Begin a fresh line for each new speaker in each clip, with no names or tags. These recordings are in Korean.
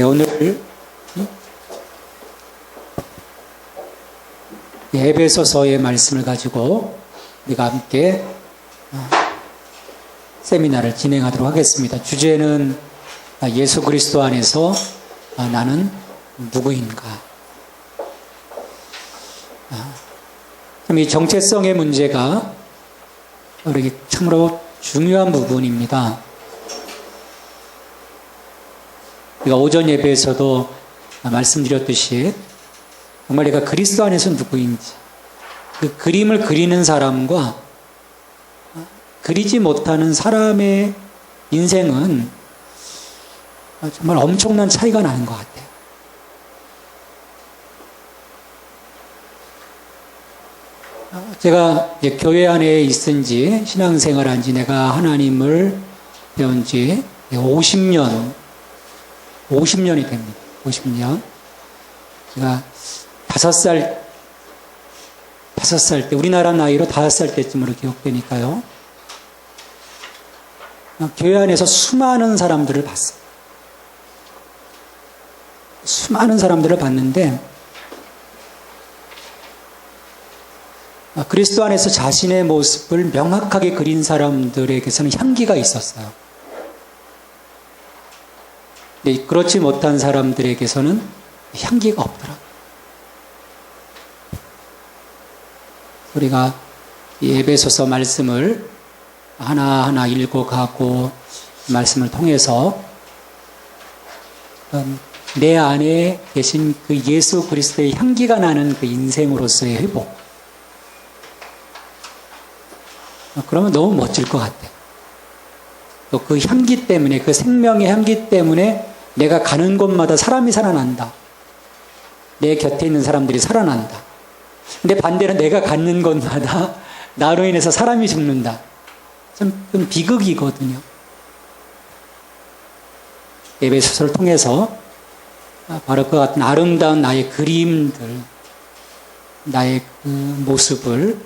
오늘 에베소서의 말씀을 가지고 우리가 함께 세미나를 진행하도록 하겠습니다. 주제는 예수 그리스도 안에서 나는 누구인가. 이 정체성의 문제가 우리 참으로 중요한 부분입니다. 우리가 오전 예배에서도 말씀드렸듯이 정말 내가 그리스도 안에서 누구인지, 그 그림을 그리는 사람과 그리지 못하는 사람의 인생은 정말 엄청난 차이가 나는 것 같아요. 제가 이제 교회 안에 있은 지, 신앙생활 한 지, 내가 하나님을 배운 지 50년이 됩니다. 50년. 제가 5살 때, 우리나라 나이로 5살 때쯤으로 기억되니까요. 교회 안에서 수많은 사람들을 봤어요. 수많은 사람들을 봤는데, 그리스도 안에서 자신의 모습을 명확하게 그린 사람들에게서는 향기가 있었어요. 근데 그렇지 못한 사람들에게서는 향기가 없더라고요. 우리가 이 에베소서 말씀을 하나하나 읽어가고 말씀을 통해서 내 안에 계신 그 예수 그리스도의 향기가 나는 그 인생으로서의 회복, 그러면 너무 멋질 것 같아요. 또 그 향기 때문에, 그 생명의 향기 때문에 내가 가는 곳마다 사람이 살아난다. 내 곁에 있는 사람들이 살아난다. 근데 반대로 내가 갖는 곳마다 나로 인해서 사람이 죽는다. 좀 비극이거든요. 에베소서를 통해서 바로 그 같은 아름다운 나의 그림들, 나의 그 모습을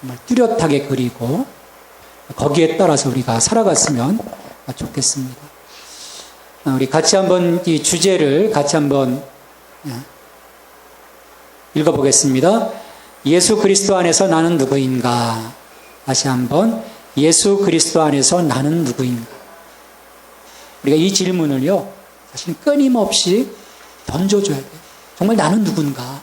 정말 뚜렷하게 그리고 거기에 따라서 우리가 살아갔으면 좋겠습니다. 우리 같이 한번 이 주제를 같이 한번 읽어보겠습니다. 예수 그리스도 안에서 나는 누구인가? 다시 한번, 예수 그리스도 안에서 나는 누구인가? 우리가 이 질문을요, 사실 끊임없이 던져줘야 돼요. 정말 나는 누군가?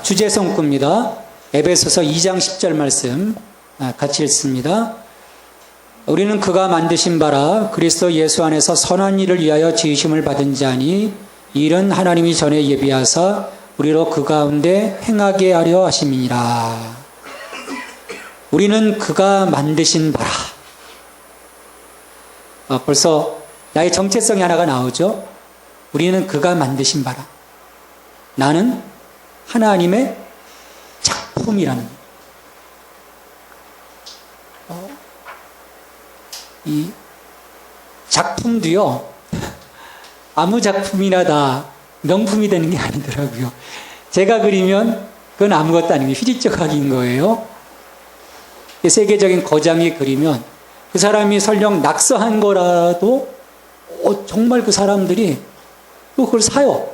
주제 성구입니다. 에베소서 2장 10절 말씀 같이 읽습니다. 우리는 그가 만드신 바라 그리스도 예수 안에서 선한 일을 위하여 지으심을 받은 자니 이 일은 하나님이 전에 예비하사 우리로 그 가운데 행하게 하려 하심이니라. 우리는 그가 만드신 바라. 벌써 나의 정체성이 하나가 나오죠. 우리는 그가 만드신 바라. 나는 하나님의 작품이라는 이 작품도요, 아무 작품이나 다 명품이 되는 게 아니더라고요. 제가 그리면 그건 아무것도 아니고 휘리쩍하기인 거예요. 세계적인 거장이 그리면 그 사람이 설령 낙서한 거라도 정말 그 사람들이 또 그걸 사요.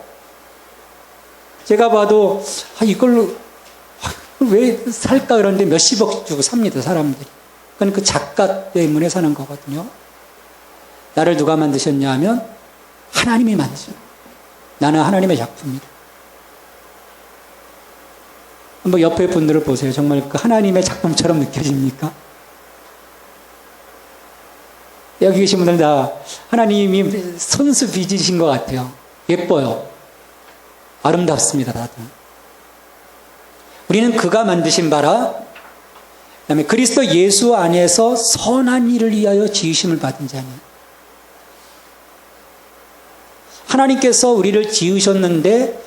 제가 봐도 이걸로 왜 살까 그러는데 몇십억 주고 삽니다, 사람들이. 그건 그 작가 때문에 사는 거거든요. 나를 누가 만드셨냐 하면 하나님이 만드셨어요. 나는 하나님의 작품이다. 한번 옆에 분들을 보세요. 정말 그 하나님의 작품처럼 느껴집니까? 여기 계신 분들 다 하나님이 손수 빚으신 것 같아요. 예뻐요. 아름답습니다, 다들. 우리는 그가 만드신 바라, 그 다음에 그리스도 예수 안에서 선한 일을 위하여 지으심을 받은 자니. 하나님께서 우리를 지으셨는데,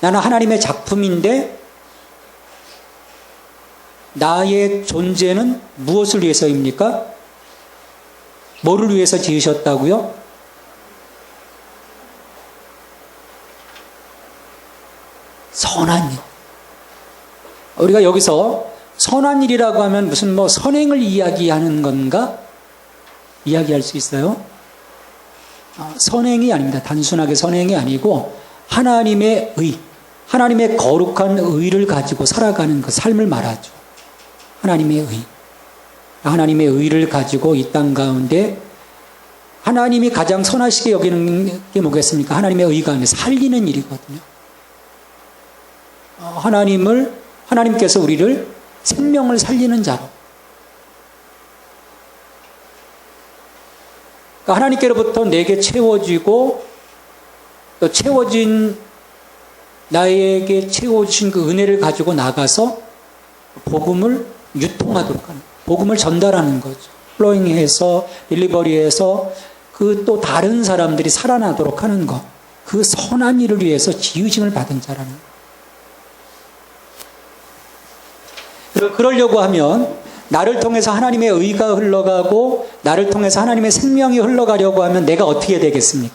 나는 하나님의 작품인데, 나의 존재는 무엇을 위해서입니까? 뭐를 위해서 지으셨다고요? 선한 일. 우리가 여기서 선한 일이라고 하면 무슨 뭐 선행을 이야기하는 건가? 이야기할 수 있어요? 선행이 아닙니다. 단순하게 선행이 아니고 하나님의 의, 하나님의 거룩한 의를 가지고 살아가는 그 삶을 말하죠. 하나님의 의. 하나님의 의를 가지고 이 땅 가운데 하나님이 가장 선하시게 여기는 게 뭐겠습니까? 하나님의 의가 아니라 살리는 일이거든요. 하나님께서 우리를 생명을 살리는 자로. 그러니까 하나님께로부터 내게 채워지고 또 채워진 나에게 채워주신 그 은혜를 가지고 나가서 복음을 유통하도록 하는, 복음을 전달하는 거죠. 플로잉해서, 딜리버리해서 그 또 다른 사람들이 살아나도록 하는 것. 그 선한 일을 위해서 지으심을 받은 자라는 것. 그러려고 하면 나를 통해서 하나님의 의가 흘러가고 나를 통해서 하나님의 생명이 흘러가려고 하면 내가 어떻게 되겠습니까?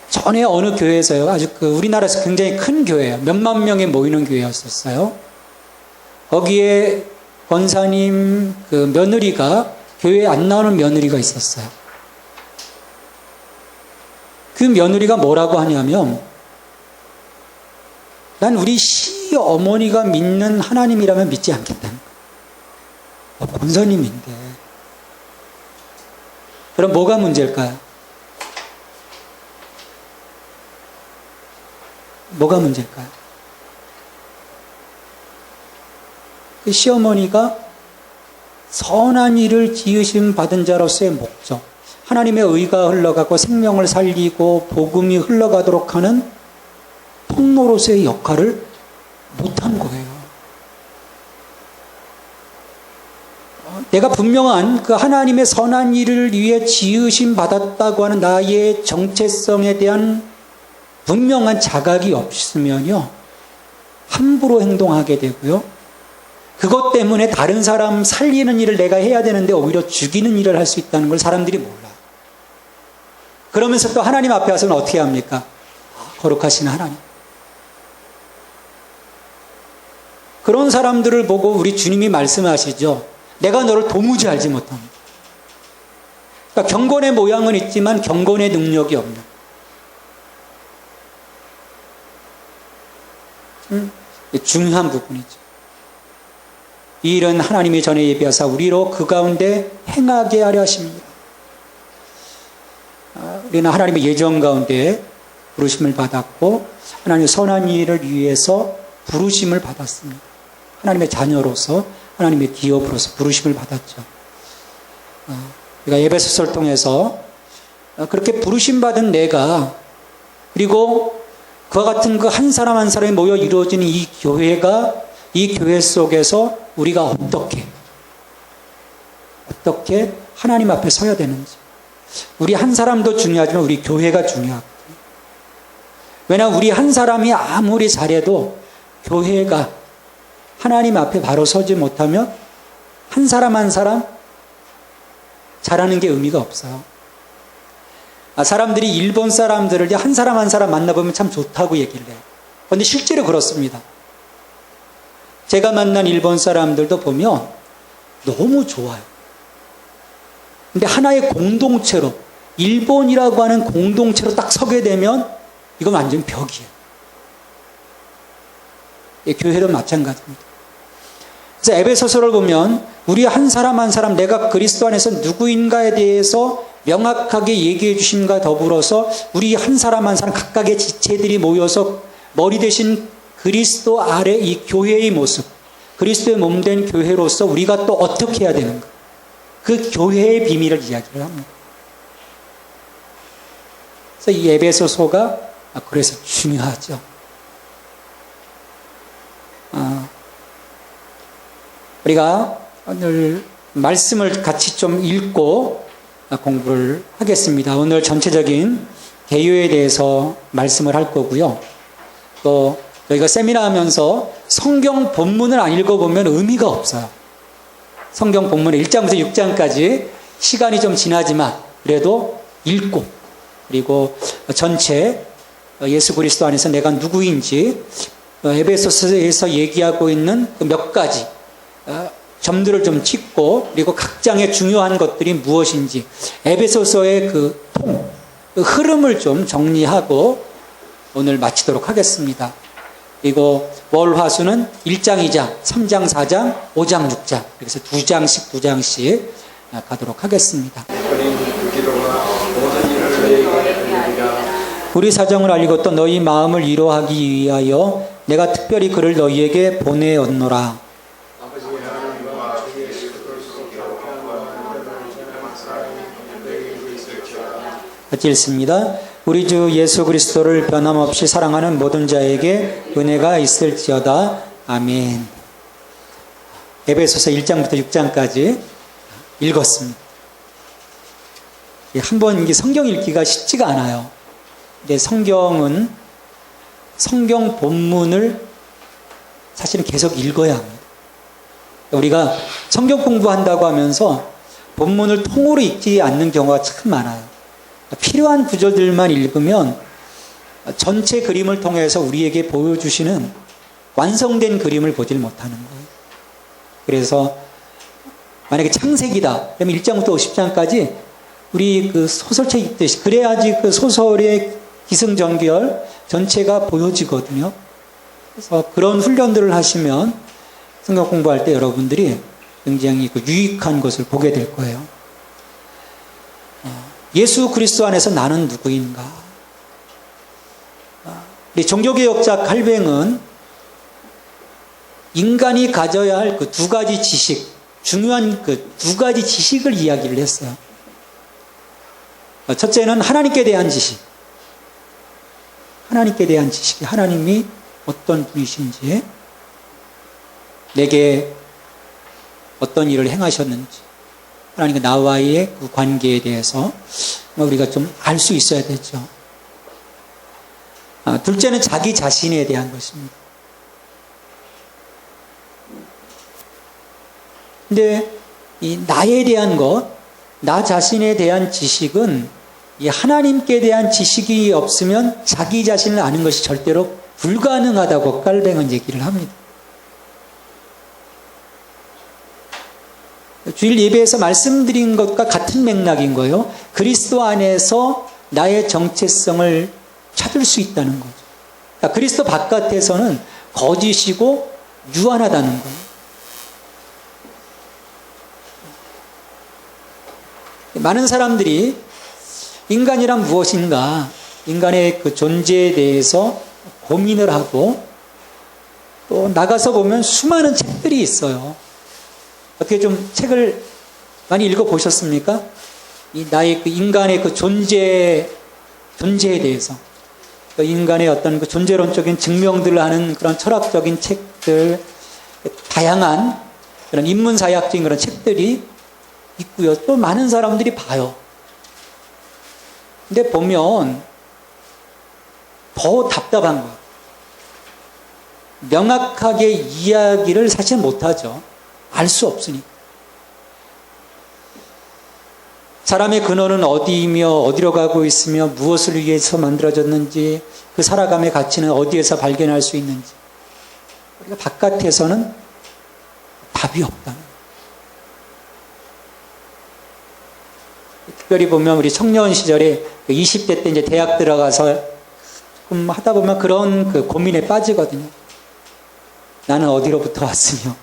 전에 어느 교회에서요, 아주 우리나라에서 굉장히 큰 교회예요. 몇만 명이 모이는 교회였었어요. 거기에 권사님 며느리가, 교회에 안 나오는 며느리가 있었어요. 그 며느리가 뭐라고 하냐면, 난 우리 시어머니가 믿는 하나님이라면 믿지 않겠다는 거예요. 권사님인데. 그럼 뭐가 문제일까요? 뭐가 문제일까요? 그 시어머니가 선한 일을 지으심 받은 자로서의 목적, 하나님의 의가 흘러가고 생명을 살리고 복음이 흘러가도록 하는 통로로서의 역할을 못한 거예요. 내가 분명한 그 하나님의 선한 일을 위해 지으심 받았다고 하는 나의 정체성에 대한 분명한 자각이 없으면요, 함부로 행동하게 되고요, 그것 때문에 다른 사람 살리는 일을 내가 해야 되는데 오히려 죽이는 일을 할 수 있다는 걸 사람들이 몰라요. 그러면서 또 하나님 앞에 와서는 어떻게 합니까? 거룩하신 하나님. 그런 사람들을 보고 우리 주님이 말씀하시죠. 내가 너를 도무지 알지 못합니다. 그러니까 경건의 모양은 있지만 경건의 능력이 없는. 중요한 부분이죠. 이 일은 하나님이 전에 예비하사 우리로 그 가운데 행하게 하려 하십니다. 우리는 하나님의 예정 가운데 부르심을 받았고 하나님의 선한 일을 위해서 부르심을 받았습니다. 하나님의 자녀로서, 하나님의 기업으로서 부르심을 받았죠. 우리가 에베소서를 통해서 그렇게 부르심 받은 내가, 그리고 그와 같은 그 한 사람 한 사람이 모여 이루어지는 이 교회가, 이 교회 속에서 우리가 어떻게 하나님 앞에 서야 되는지. 우리 한 사람도 중요하지만 우리 교회가 중요하거든요. 왜냐하면 우리 한 사람이 아무리 잘해도 교회가 하나님 앞에 바로 서지 못하면 한 사람 한 사람 잘하는 게 의미가 없어요. 사람들이 일본 사람들을 한 사람 한 사람 만나보면 참 좋다고 얘기를 해요. 그런데 실제로 그렇습니다. 제가 만난 일본 사람들도 보면 너무 좋아요. 근데 하나의 공동체로, 일본이라고 하는 공동체로 딱 서게 되면 이건 완전 벽이에요. 교회도 마찬가지입니다. 그래서 에베소서를 보면 우리 한 사람 한 사람 내가 그리스도 안에서 누구인가에 대해서 명확하게 얘기해 주심과 더불어서 우리 한 사람 한 사람 각각의 지체들이 모여서 머리 대신 그리스도 아래 이 교회의 모습, 그리스도의 몸된 교회로서 우리가 또 어떻게 해야 되는가, 그 교회의 비밀을 이야기를 합니다. 그래서 이 에베소서가 그래서 중요하죠. 우리가 오늘 말씀을 같이 좀 읽고 공부를 하겠습니다. 오늘 전체적인 개요에 대해서 말씀을 할 거고요. 또 저희가 세미나 하면서 성경 본문을 안 읽어보면 의미가 없어요. 성경 본문의 1장부터 6장까지 시간이 좀 지나지만 그래도 읽고 그리고 전체 예수 그리스도 안에서 내가 누구인지 에베소서에서 얘기하고 있는 몇 가지 점들을 좀 짚고 그리고 각 장의 중요한 것들이 무엇인지 에베소서의 그 흐름을 좀 정리하고 오늘 마치도록 하겠습니다. 그리고 월화수는 1장, 2장, 3장, 4장, 5장, 6장 그래서 2장씩 가도록 하겠습니다. 우리 사정을 알리고 또 너희 마음을 위로하기 위하여 내가 특별히 그를 너희에게 보내었노라. 같이 읽습니다. 우리 주 예수 그리스도를 변함없이 사랑하는 모든 자에게 은혜가 있을지어다. 아멘. 에베소서 1장부터 6장까지 읽었습니다. 한번 성경 읽기가 쉽지가 않아요. 근데 성경은 성경 본문을 사실은 계속 읽어야 합니다. 우리가 성경 공부한다고 하면서 본문을 통으로 읽지 않는 경우가 참 많아요. 필요한 구절들만 읽으면 전체 그림을 통해서 우리에게 보여주시는 완성된 그림을 보질 못하는 거예요. 그래서 만약에 창세기다 그러면 1장부터 50장까지 우리 그 소설책 읽듯이 그래야지 그 소설의 기승전결 전체가 보여지거든요. 그래서 그런 훈련들을 하시면 성경 공부할 때 여러분들이 굉장히 그 유익한 것을 보게 될 거예요. 예수 그리스도 안에서 나는 누구인가? 우리 종교개혁자 칼뱅은 인간이 가져야 할 그 두 가지 지식, 중요한 그 두 가지 지식을 이야기를 했어요. 첫째는 하나님께 대한 지식. 하나님께 대한 지식이 하나님이 어떤 분이신지, 내게 어떤 일을 행하셨는지, 하나님과 나와의 그 관계에 대해서 우리가 좀 알 수 있어야 되죠. 둘째는 자기 자신에 대한 것입니다. 근데 이 나에 대한 것, 나 자신에 대한 지식은 이 하나님께 대한 지식이 없으면 자기 자신을 아는 것이 절대로 불가능하다고 칼뱅은 얘기를 합니다. 주일 예배에서 말씀드린 것과 같은 맥락인 거예요. 그리스도 안에서 나의 정체성을 찾을 수 있다는 거죠. 그러니까 그리스도 바깥에서는 거짓이고 유한하다는 거예요. 많은 사람들이 인간이란 무엇인가, 인간의 그 존재에 대해서 고민을 하고 또 나가서 보면 수많은 책들이 있어요. 어떻게 좀 책을 많이 읽어보셨습니까? 이 나의 그 인간의 그 존재에 대해서. 그 인간의 어떤 그 존재론적인 증명들을 하는 그런 철학적인 책들, 다양한 그런 인문사회학적인 그런 책들이 있고요. 또 많은 사람들이 봐요. 근데 보면 더 답답한 거예요. 명확하게 이야기를 사실 못하죠. 알 수 없으니까. 사람의 근원은 어디이며 어디로 가고 있으며 무엇을 위해서 만들어졌는지 그 살아감의 가치는 어디에서 발견할 수 있는지 우리가 바깥에서는 답이 없다. 특별히 보면 우리 청년 시절에 20대 때 이제 대학 들어가서 조금 하다 보면 그런 그 고민에 빠지거든요. 나는 어디로부터 왔으며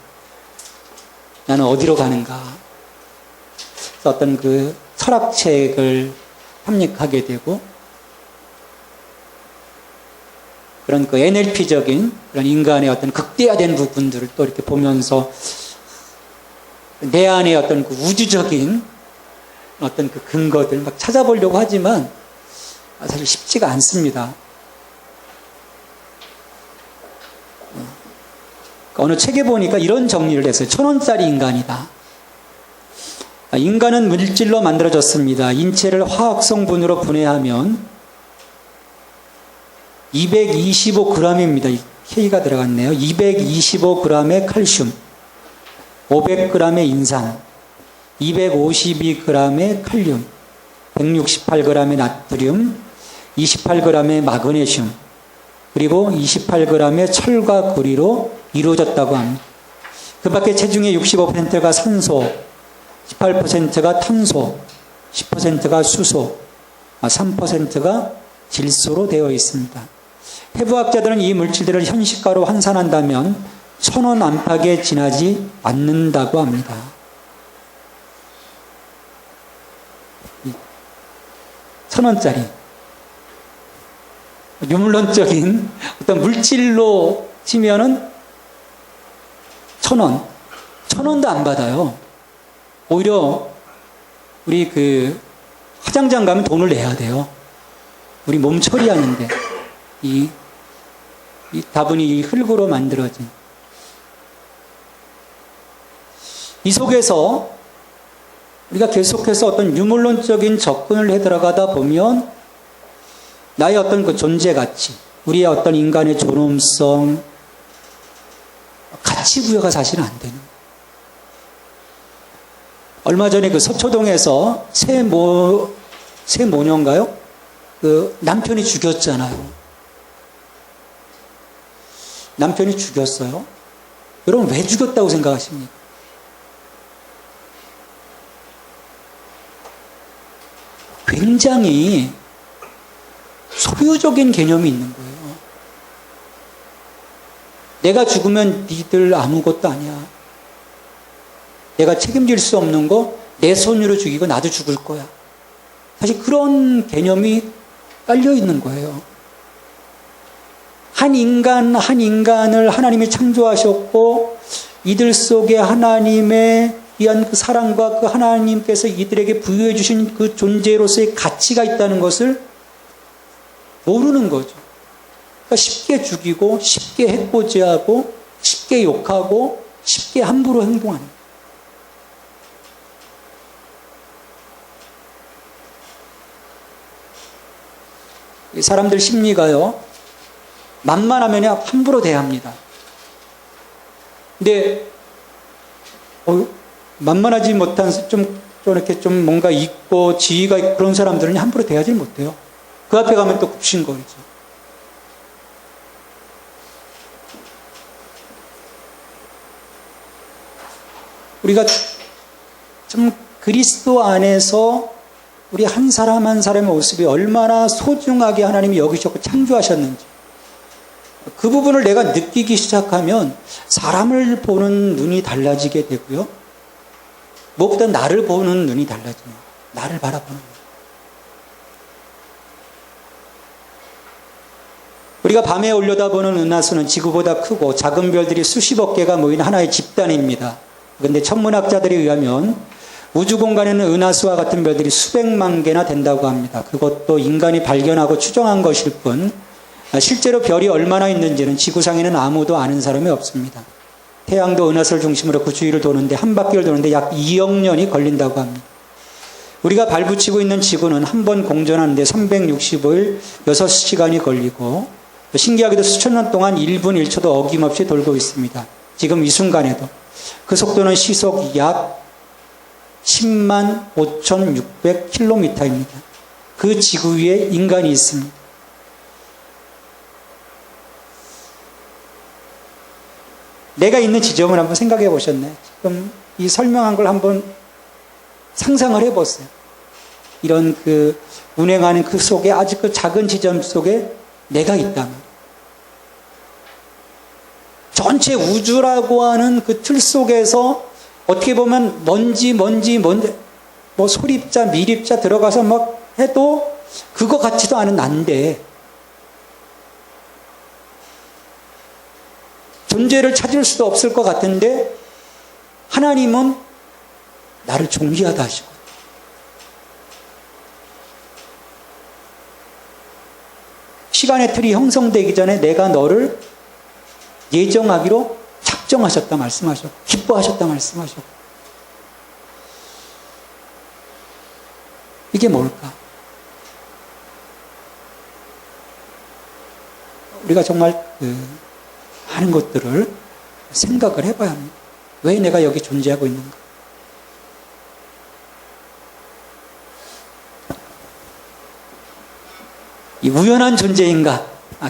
나는 어디로 가는가. 어떤 그 철학책을 탐닉하게 되고 그런 그 NLP적인 그런 인간의 어떤 극대화된 부분들을 또 이렇게 보면서 내 안에 어떤 그 우주적인 어떤 그 근거들 막 찾아보려고 하지만 사실 쉽지가 않습니다. 어느 책에 보니까 이런 정리를 했어요. 1,000원짜리 인간이다. 인간은 물질로 만들어졌습니다. 인체를 화학 성분으로 분해하면 225g입니다. K가 들어갔네요. 225g의 칼슘, 500g의 인산, 252g의 칼륨, 168g의 나트륨, 28g의 마그네슘, 그리고 28g의 철과 구리로 이루어졌다고 합니다. 그 밖에 체중의 65%가 산소, 18%가 탄소, 10%가 수소, 3%가 질소로 되어 있습니다. 해부학자들은 이 물질들을 현시가로 환산한다면 1,000원 안팎에 지나지 않는다고 합니다. 1,000원짜리. 유물론적인 어떤 물질로 치면은 1,000원. 1,000원도 안 받아요. 오히려 우리 화장장 가면 돈을 내야 돼요. 우리 몸 처리하는데. 이 다분히 이 흙으로 만들어진. 이 속에서 우리가 계속해서 어떤 유물론적인 접근을 해 들어가다 보면 나의 어떤 그 존재 가치, 우리의 어떤 인간의 존엄성, 가치 부여가 사실은 안 되는. 얼마 전에 그 서초동에서 새 모녀인가요? 그 남편이 죽였잖아요. 남편이 죽였어요. 여러분 왜 죽였다고 생각하십니까? 굉장히 소유적인 개념이 있는 거예요. 내가 죽으면 니들 아무것도 아니야. 내가 책임질 수 없는 거 내 손으로 죽이고 나도 죽을 거야. 사실 그런 개념이 깔려 있는 거예요. 한 인간을 하나님이 창조하셨고 이들 속에 하나님의 위한 그 사랑과 그 하나님께서 이들에게 부여해 주신 그 존재로서의 가치가 있다는 것을 모르는 거죠. 그러니까 쉽게 죽이고 쉽게 해코지하고 쉽게 욕하고 쉽게 함부로 행동하는 거예요. 이 사람들 심리가요, 만만하면 함부로 대합니다. 근데 만만하지 못한 좀 이렇게 좀 뭔가 있고 지위가 있고 그런 사람들은 함부로 대하지 못해요. 그 앞에 가면 또 굽신거리죠. 우리가 좀 그리스도 안에서 우리 한 사람 한 사람의 모습이 얼마나 소중하게 하나님이 여기셨고 창조하셨는지 그 부분을 내가 느끼기 시작하면 사람을 보는 눈이 달라지게 되고요. 무엇보다 나를 보는 눈이 달라집니다. 나를 바라보는 눈. 우리가 밤에 올려다보는 은하수는 지구보다 크고 작은 별들이 수십억 개가 모인 하나의 집단입니다. 그런데 천문학자들에 의하면 우주 공간에는 은하수와 같은 별들이 수백만 개나 된다고 합니다. 그것도 인간이 발견하고 추정한 것일 뿐 실제로 별이 얼마나 있는지는 지구상에는 아무도 아는 사람이 없습니다. 태양도 은하수를 중심으로 그 주위를 도는데 한 바퀴를 도는데 약 2억 년이 걸린다고 합니다. 우리가 발붙이고 있는 지구는 한 번 공전하는데 365일 6시간이 걸리고 신기하게도 수천 년 동안 1분 1초도 어김없이 돌고 있습니다. 지금 이 순간에도 그 속도는 시속 약 10만 5,600km입니다. 그 지구 위에 인간이 있습니다. 내가 있는 지점을 한번 생각해 보셨나요? 지금 이 설명한 걸 한번 상상을 해 보세요. 이런 그 운행하는 그 속에 아주 그 작은 지점 속에 내가 있다면 전체 우주라고 하는 그 틀 속에서 어떻게 보면 먼지 뭐 소립자 미립자 들어가서 막 해도 그거 같지도 않은 난데 존재를 찾을 수도 없을 것 같은데 하나님은 나를 존귀하다 하시고 시간의 틀이 형성되기 전에 내가 너를 예정하기로 작정하셨다 말씀하셨고 기뻐하셨다 말씀하셨고 이게 뭘까? 우리가 정말 하는 것들을 생각을 해봐야 합니다. 왜 내가 여기 존재하고 있는가? 우연한 존재인가?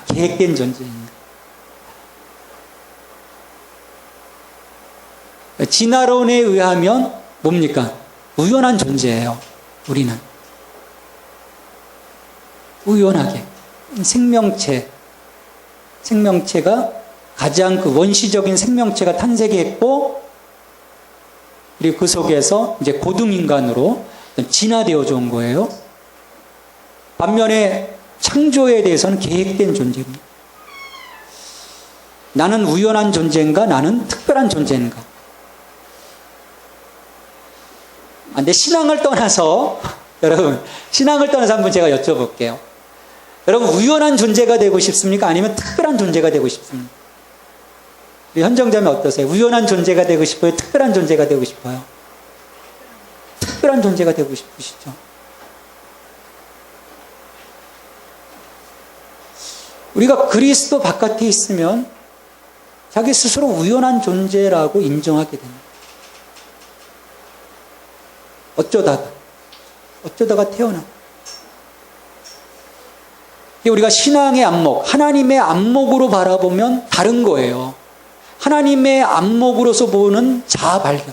계획된 존재인가? 진화론에 의하면 뭡니까? 우연한 존재예요. 우리는 우연하게 생명체가 가장 그 원시적인 생명체가 탄생했고, 그리고 그 속에서 이제 고등인간으로 진화되어져 온 거예요. 반면에 창조에 대해서는 계획된 존재입니다. 나는 우연한 존재인가? 나는 특별한 존재인가? 근데 신앙을 떠나서 여러분, 신앙을 떠나서 한번 제가 여쭤볼게요. 여러분, 우연한 존재가 되고 싶습니까? 아니면 특별한 존재가 되고 싶습니까? 우리 현정자매 어떠세요? 우연한 존재가 되고 싶어요? 특별한 존재가 되고 싶어요? 특별한 존재가 되고 싶으시죠? 우리가 그리스도 바깥에 있으면 자기 스스로 우연한 존재라고 인정하게 됩니다. 어쩌다가 태어나. 우리가 신앙의 안목, 하나님의 안목으로 바라보면 다른 거예요. 하나님의 안목으로서 보는 자아 발견.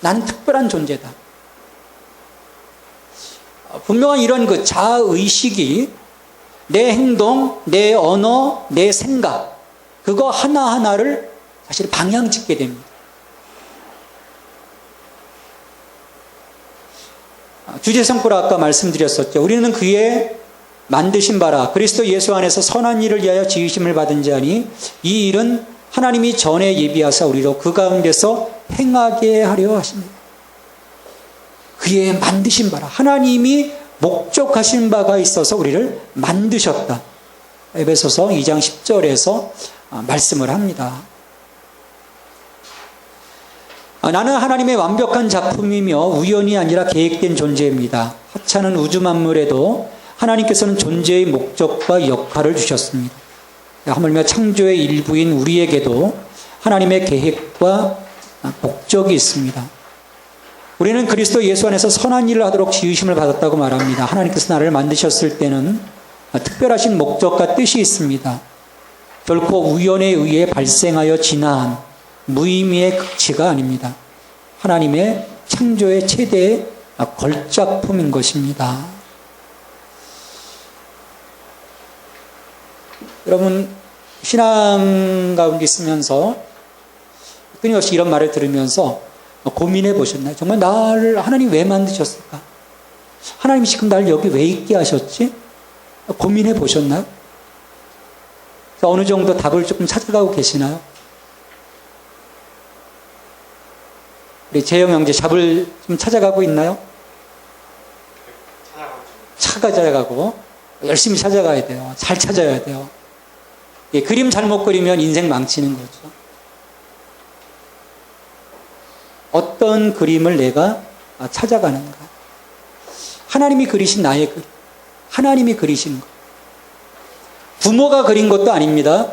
나는 특별한 존재다. 분명한 이런 그 자아의식이 내 행동, 내 언어, 내 생각, 그거 하나하나를 사실 방향 짓게 됩니다. 주제성구로 아까 말씀드렸었죠. 우리는 그의 만드신 바라 그리스도 예수 안에서 선한 일을 위하여 지으심을 받은 자니 이 일은 하나님이 전에 예비하사 우리로 그 가운데서 행하게 하려 하십니다. 그의 만드신 바라, 하나님이 목적하신 바가 있어서 우리를 만드셨다. 에베소서 2장 10절에서 말씀을 합니다. 나는 하나님의 완벽한 작품이며 우연이 아니라 계획된 존재입니다. 하찮은 우주 만물에도 하나님께서는 존재의 목적과 역할을 주셨습니다. 하물며 창조의 일부인 우리에게도 하나님의 계획과 목적이 있습니다. 우리는 그리스도 예수 안에서 선한 일을 하도록 지으심을 받았다고 말합니다. 하나님께서 나를 만드셨을 때는 특별하신 목적과 뜻이 있습니다. 결코 우연에 의해 발생하여 진화한 무의미의 극치가 아닙니다. 하나님의 창조의 최대의 걸작품인 것입니다. 여러분, 신앙 가운데 있으면서 끊임없이 이런 말을 들으면서 고민해 보셨나요? 정말 나를 하나님 왜 만드셨을까? 하나님이 지금 나를 여기 왜 있게 하셨지? 고민해 보셨나요? 어느 정도 답을 조금 찾아가고 계시나요? 우리 재영 형제 답을 좀 찾아가고 있나요? 찾아가고 열심히 찾아가야 돼요. 잘 찾아야 돼요. 예, 그림 잘못 그리면 인생 망치는 거죠. 어떤 그림을 내가 찾아가는가? 하나님이 그리신 나의 그림, 하나님이 그리신 것. 부모가 그린 것도 아닙니다.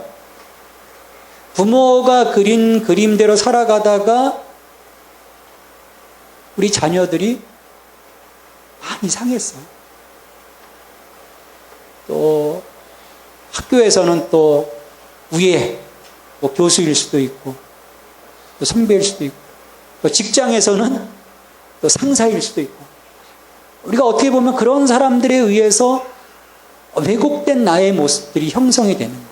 부모가 그린 그림대로 살아가다가 우리 자녀들이 많이 상했어요. 또 학교에서는 또 위에 뭐 교수일 수도 있고 또 선배일 수도 있고 또 직장에서는 또 상사일 수도 있고 우리가 어떻게 보면 그런 사람들에 의해서 왜곡된 나의 모습들이 형성이 되는 거예요.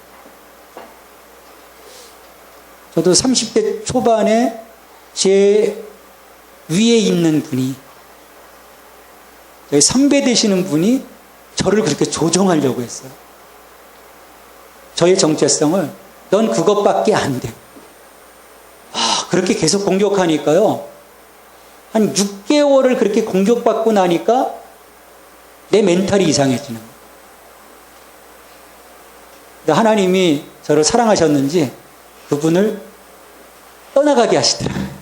저도 30대 초반에 제 위에 있는 분이 선배 되시는 분이 저를 그렇게 조종하려고 했어요. 저의 정체성을 넌 그것밖에 안 돼. 그렇게 계속 공격하니까요. 한 6개월을 그렇게 공격받고 나니까 내 멘탈이 이상해지는 거예요. 하나님이 저를 사랑하셨는지 그분을 떠나가게 하시더라고요.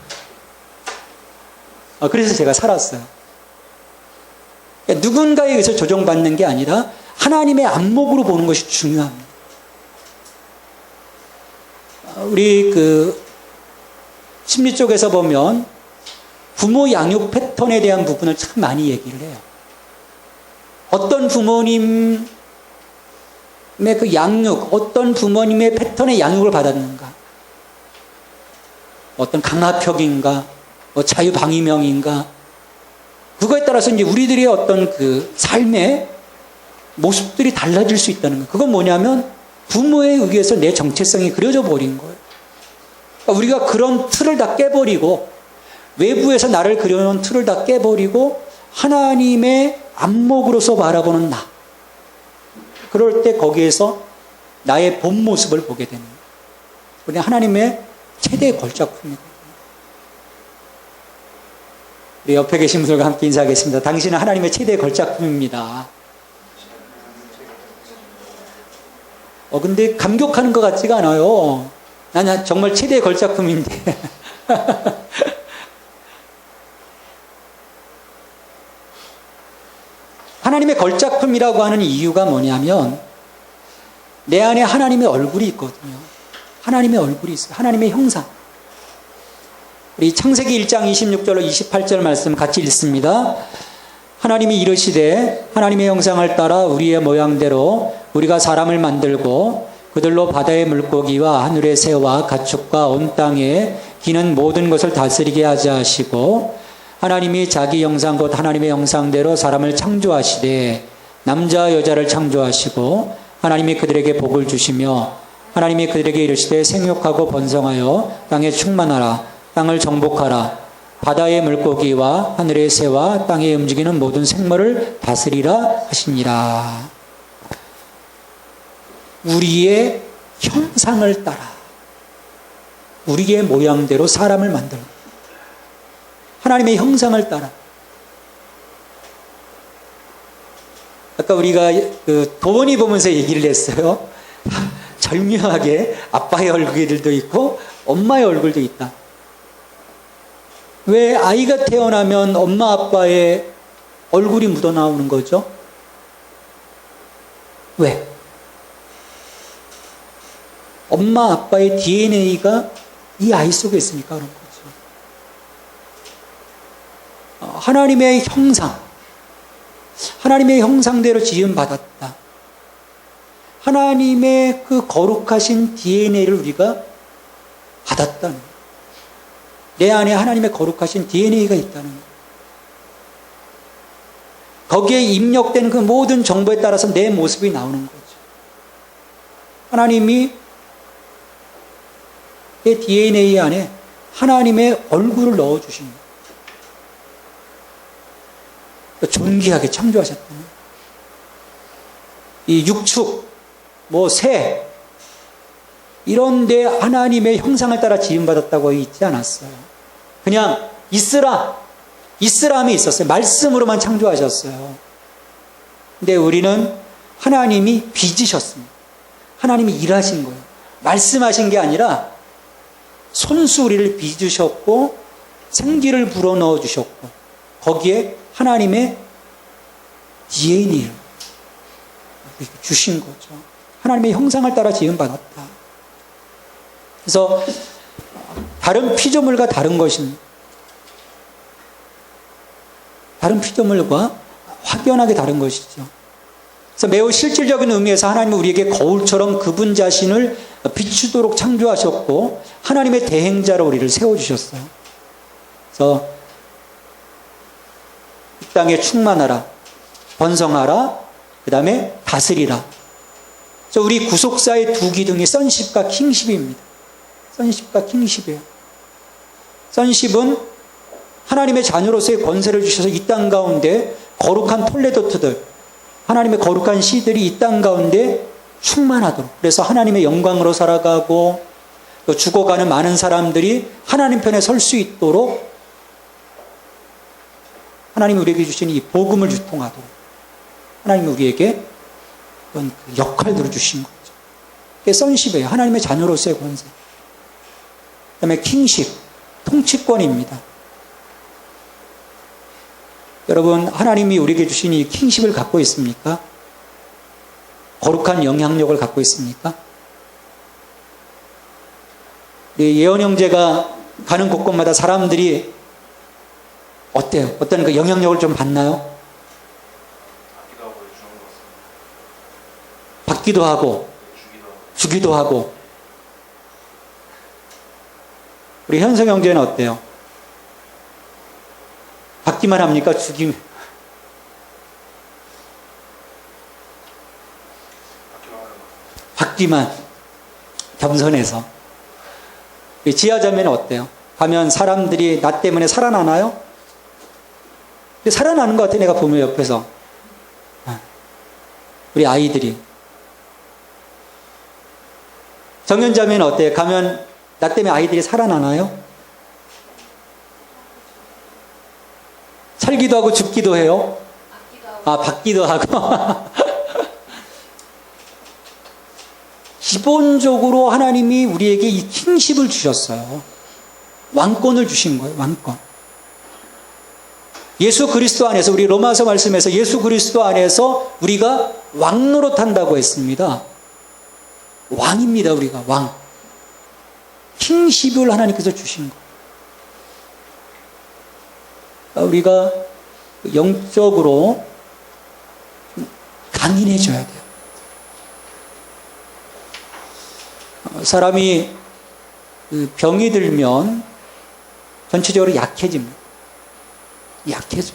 그래서 제가 살았어요. 그러니까 누군가에 의해서 조종받는 게 아니라 하나님의 안목으로 보는 것이 중요합니다. 우리 심리 쪽에서 보면 부모 양육 패턴에 대한 부분을 참 많이 얘기를 해요. 어떤 부모님 그 양육, 어떤 부모님의 패턴의 양육을 받았는가? 어떤 강압형인가? 자유방위형인가? 그거에 따라서 이제 우리들의 어떤 그 삶의 모습들이 달라질 수 있다는 거예요. 그건 뭐냐면 부모에 의해서 내 정체성이 그려져 버린 거예요. 그러니까 우리가 그런 틀을 다 깨버리고 외부에서 나를 그려놓은 틀을 다 깨버리고 하나님의 안목으로서 바라보는 나. 그럴 때 거기에서 나의 본 모습을 보게 되는 거예요. 그게 하나님의 최대의 걸작품입니다. 우리 옆에 계신 분들과 함께 인사하겠습니다. 당신은 하나님의 최대의 걸작품입니다. 근데 감격하는 것 같지가 않아요. 난 정말 최대의 걸작품인데. 하나님의 걸작품이라고 하는 이유가 뭐냐면 내 안에 하나님의 얼굴이 있거든요. 하나님의 얼굴이 있어요. 하나님의 형상. 우리 창세기 1장 26절로 28절 말씀 같이 읽습니다. 하나님이 이르시되 하나님의 형상을 따라 우리의 모양대로 우리가 사람을 만들고 그들로 바다의 물고기와 하늘의 새와 가축과 온 땅에 기는 모든 것을 다스리게 하자 하시고 하나님이 자기 형상 곧 하나님의 형상대로 사람을 창조하시되 남자 여자를 창조하시고 하나님이 그들에게 복을 주시며 하나님이 그들에게 이르시되 생육하고 번성하여 땅에 충만하라 땅을 정복하라 바다의 물고기와 하늘의 새와 땅에 움직이는 모든 생물을 다스리라 하시니라. 우리의 형상을 따라 우리의 모양대로 사람을 만들고 하나님의 형상을 따라. 아까 우리가 그 도원이 보면서 얘기를 했어요. 절묘하게 아빠의 얼굴들도 있고 엄마의 얼굴도 있다. 왜 아이가 태어나면 엄마 아빠의 얼굴이 묻어나오는 거죠? 왜? 엄마 아빠의 DNA가 이 아이 속에 있으니까 그런 거죠. 하나님의 형상, 하나님의 형상대로 지음받았다. 하나님의 그 거룩하신 DNA를 우리가 받았다는 거예요. 내 안에 하나님의 거룩하신 DNA가 있다는 거예요. 거기에 입력된 그 모든 정보에 따라서 내 모습이 나오는 거죠. 하나님이 내 DNA 안에 하나님의 얼굴을 넣어주신 거예요. 존귀하게 창조하셨다는 이 육축, 새 이런데 하나님의 형상을 따라 지음받았다고 있지 않았어요. 그냥 있으라 함이 있었어요. 말씀으로만 창조하셨어요. 근데 우리는 하나님이 빚으셨습니다. 하나님이 일하신 거예요. 말씀하신 게 아니라 손수 우리를 빚으셨고 생기를 불어넣어 주셨고 거기에 하나님의 DNA를 주신 거죠. 하나님의 형상을 따라 지음받았다. 그래서 다른 피조물과 다른 것입니다. 다른 피조물과 확연하게 다른 것이죠. 그래서 매우 실질적인 의미에서 하나님은 우리에게 거울처럼 그분 자신을 비추도록 창조하셨고 하나님의 대행자로 우리를 세워주셨어요. 그래서 이 땅에 충만하라, 번성하라, 그 다음에 다스리라. 그래서 우리 구속사의 두 기둥이 선십과 킹십입니다. 선십과 킹십이에요. 선십은 하나님의 자녀로서의 권세를 주셔서 이 땅 가운데 거룩한 톨레도트들, 하나님의 거룩한 씨들이 이 땅 가운데 충만하도록, 그래서 하나님의 영광으로 살아가고 또 죽어가는 많은 사람들이 하나님 편에 설 수 있도록 하나님이 우리에게 주신 이 복음을 유통하도록 하나님이 우리에게 그런 역할들을 주신 거죠. 그게 선십이에요. 하나님의 자녀로서의 권세. 그 다음에 킹십, 통치권입니다. 여러분, 하나님이 우리에게 주신 이 킹십을 갖고 있습니까? 거룩한 영향력을 갖고 있습니까? 예언 형제가 가는 곳곳마다 사람들이 어때요? 어떤 그 영향력을 좀 받나요? 받기도 하고 주기도 하고. 우리 현석 형제는 어때요? 받기만 합니까? 받기만, 겸손해서. 지하자매는 어때요? 가면 사람들이 나 때문에 살아나나요? 살아나는 것 같아, 내가 보면 옆에서. 우리 아이들이. 정연자매는 어때요? 가면 나 때문에 아이들이 살아나나요? 살기도 하고 죽기도 해요? 받기도 하고. 기본적으로 하나님이 우리에게 이 킹십을 주셨어요. 왕권을 주신 거예요, 왕권. 예수 그리스도 안에서, 우리 로마서 말씀에서 예수 그리스도 안에서 우리가 왕 노릇한다고 했습니다. 왕입니다, 우리가 왕. 킹십을 하나님께서 주신 거예요. 우리가 영적으로 강인해져야 돼요. 사람이 병이 들면 전체적으로 약해집니다. 약해져.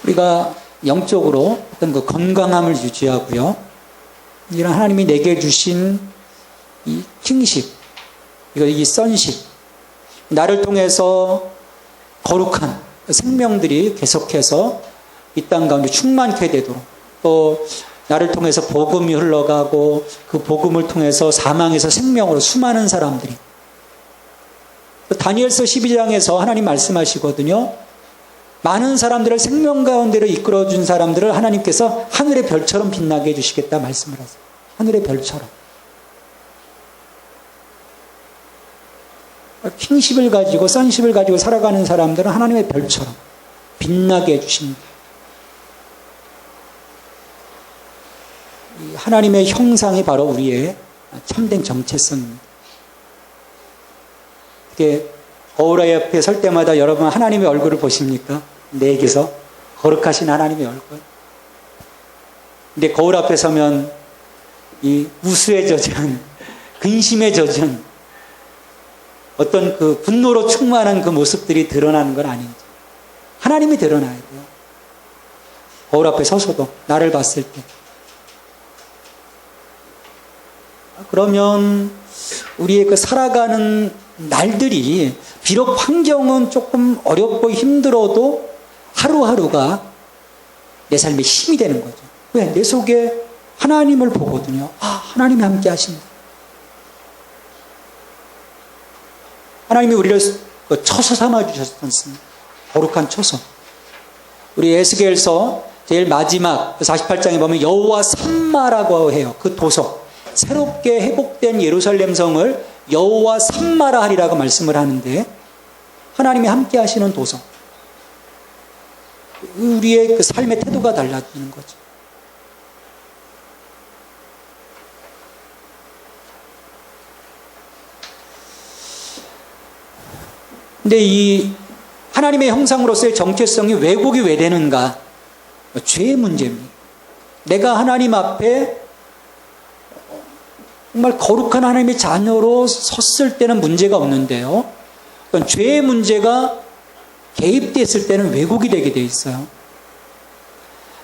우리가 영적으로 어떤 그 건강함을 유지하고요. 이런 하나님이 내게 주신 이 킹십, 이 선십, 나를 통해서 거룩한 생명들이 계속해서 이 땅 가운데 충만케 되도록, 또 나를 통해서 복음이 흘러가고 그 복음을 통해서 사망에서 생명으로 수많은 사람들이, 다니엘서 12장에서 하나님 말씀하시거든요. 많은 사람들을 생명 가운데로 이끌어준 사람들을 하나님께서 하늘의 별처럼 빛나게 해주시겠다 말씀을 하세요. 하늘의 별처럼. 킹십을 가지고 선십을 가지고 살아가는 사람들은 하나님의 별처럼 빛나게 해주십니다. 이 하나님의 형상이 바로 우리의 참된 정체성입니다. 이렇게 거울 옆에 설 때마다 여러분 하나님의 얼굴을 보십니까? 내게서 거룩하신 하나님의 얼굴. 근데 거울 앞에 서면 이 우수에 젖은, 근심에 젖은 어떤 그 분노로 충만한 그 모습들이 드러나는 건 아닌지. 하나님이 드러나야 돼요. 거울 앞에 서서도 나를 봤을 때. 그러면 우리의 그 살아가는 날들이 비록 환경은 조금 어렵고 힘들어도 하루하루가 내 삶의 힘이 되는 거죠. 왜? 내 속에 하나님을 보거든요. 하나님이 함께 하신다. 하나님이 우리를 처소 삼아주셨지 않습니까? 거룩한 처소. 우리 에스겔서 제일 마지막 48장에 보면 여호와 삼마라고 해요. 그 도서. 새롭게 회복된 예루살렘 성을 여호와 삼마라 하리라고 말씀을 하는데, 하나님이 함께 하시는 도서. 우리의 그 삶의 태도가 달라지는 거죠. 근데 이 하나님의 형상으로서의 정체성이 왜곡이 왜 되는가? 죄의 문제입니다. 내가 하나님 앞에 정말 거룩한 하나님의 자녀로 섰을 때는 문제가 없는데요. 그러니까 죄의 문제가 개입됐을 때는 왜곡이 되게 돼 있어요.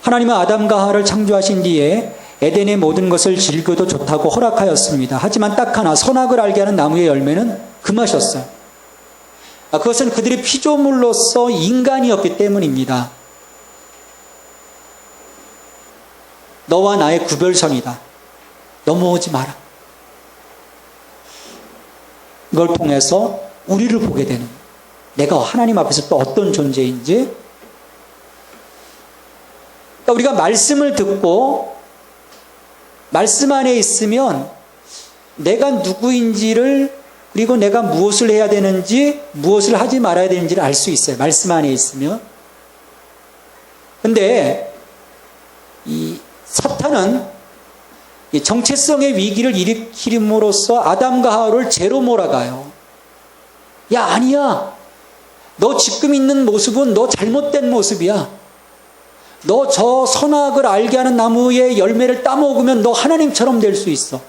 하나님은 아담과 하와를 창조하신 뒤에 에덴의 모든 것을 즐겨도 좋다고 허락하였습니다. 하지만 딱 하나 선악을 알게 하는 나무의 열매는 금하셨어요. 그것은 그들의 피조물로서 인간이었기 때문입니다. 너와 나의 구별선이다. 넘어오지 마라. 이걸 통해서 우리를 보게 되는, 내가 하나님 앞에서 또 어떤 존재인지. 그러니까 우리가 말씀을 듣고 말씀 안에 있으면 내가 누구인지를, 그리고 내가 무엇을 해야 되는지 무엇을 하지 말아야 되는지를 알 수 있어요. 말씀 안에 있으면. 근데 이 사탄은 이 정체성의 위기를 일으킴으로써 아담과 하와를 죄로 몰아가요. 야, 아니야. 너 지금 있는 모습은 너 잘못된 모습이야. 너 저 선악을 알게 하는 나무의 열매를 따먹으면 너 하나님처럼 될 수 있어.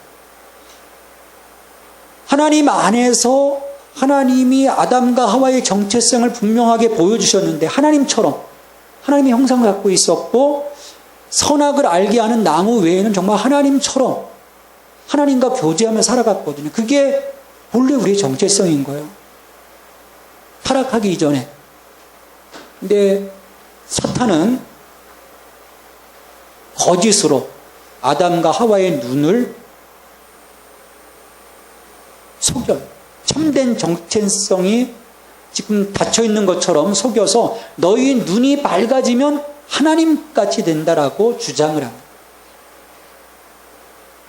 하나님 안에서 하나님이 아담과 하와의 정체성을 분명하게 보여주셨는데 하나님처럼 하나님의 형상을 갖고 있었고 선악을 알게 하는 나무 외에는 정말 하나님처럼 하나님과 교제하며 살아갔거든요. 그게 본래 우리의 정체성인 거예요. 타락하기 이전에. 근데 사탄은 거짓으로 아담과 하와의 눈을 속여요. 참된 정체성이 지금 닫혀있는 것처럼 속여서 너희 눈이 밝아지면 하나님같이 된다라고 주장을 합니다.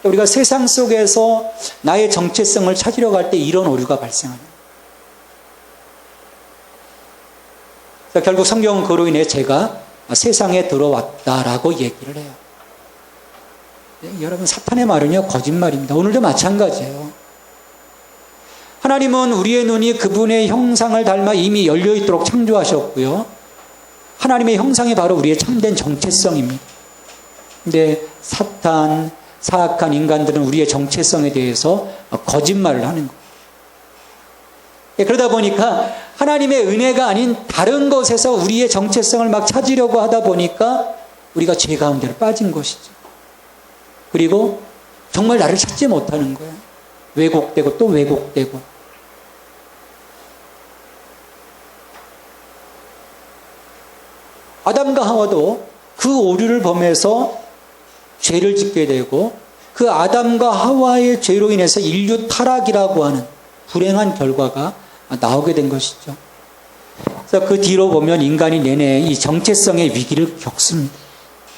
우리가 세상 속에서 나의 정체성을 찾으려 갈 때 이런 오류가 발생합니다. 결국 성경은 그로 인해 제가 세상에 들어왔다라고 얘기를 해요. 여러분, 사탄의 말은요, 거짓말입니다. 오늘도 마찬가지예요. 하나님은 우리의 눈이 그분의 형상을 닮아 이미 열려있도록 창조하셨고요. 하나님의 형상이 바로 우리의 참된 정체성입니다. 근데 사탄, 사악한 인간들은 우리의 정체성에 대해서 거짓말을 하는 거예요. 그러다 보니까 하나님의 은혜가 아닌 다른 것에서 우리의 정체성을 막 찾으려고 하다 보니까 우리가 죄 가운데로 빠진 것이죠. 그리고 정말 나를 찾지 못하는 거예요. 왜곡되고 또 왜곡되고. 아담과 하와도 그 오류를 범해서 죄를 짓게 되고 그 아담과 하와의 죄로 인해서 인류 타락이라고 하는 불행한 결과가 나오게 된 것이죠. 그래서 그 뒤로 보면 인간이 내내 이 정체성의 위기를 겪습니다.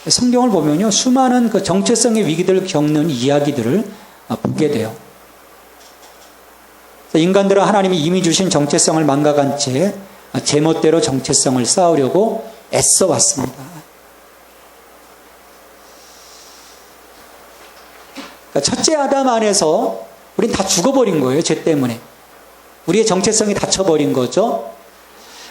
성경을 보면요, 수많은 그 정체성의 위기들을 겪는 이야기들을 보게 돼요. 인간들은 하나님이 이미 주신 정체성을 망각한 채 제멋대로 정체성을 쌓으려고 애써 왔습니다. 그러니까 첫째 아담 안에서 우린 다 죽어버린 거예요. 죄 때문에. 우리의 정체성이 닫혀버린 거죠.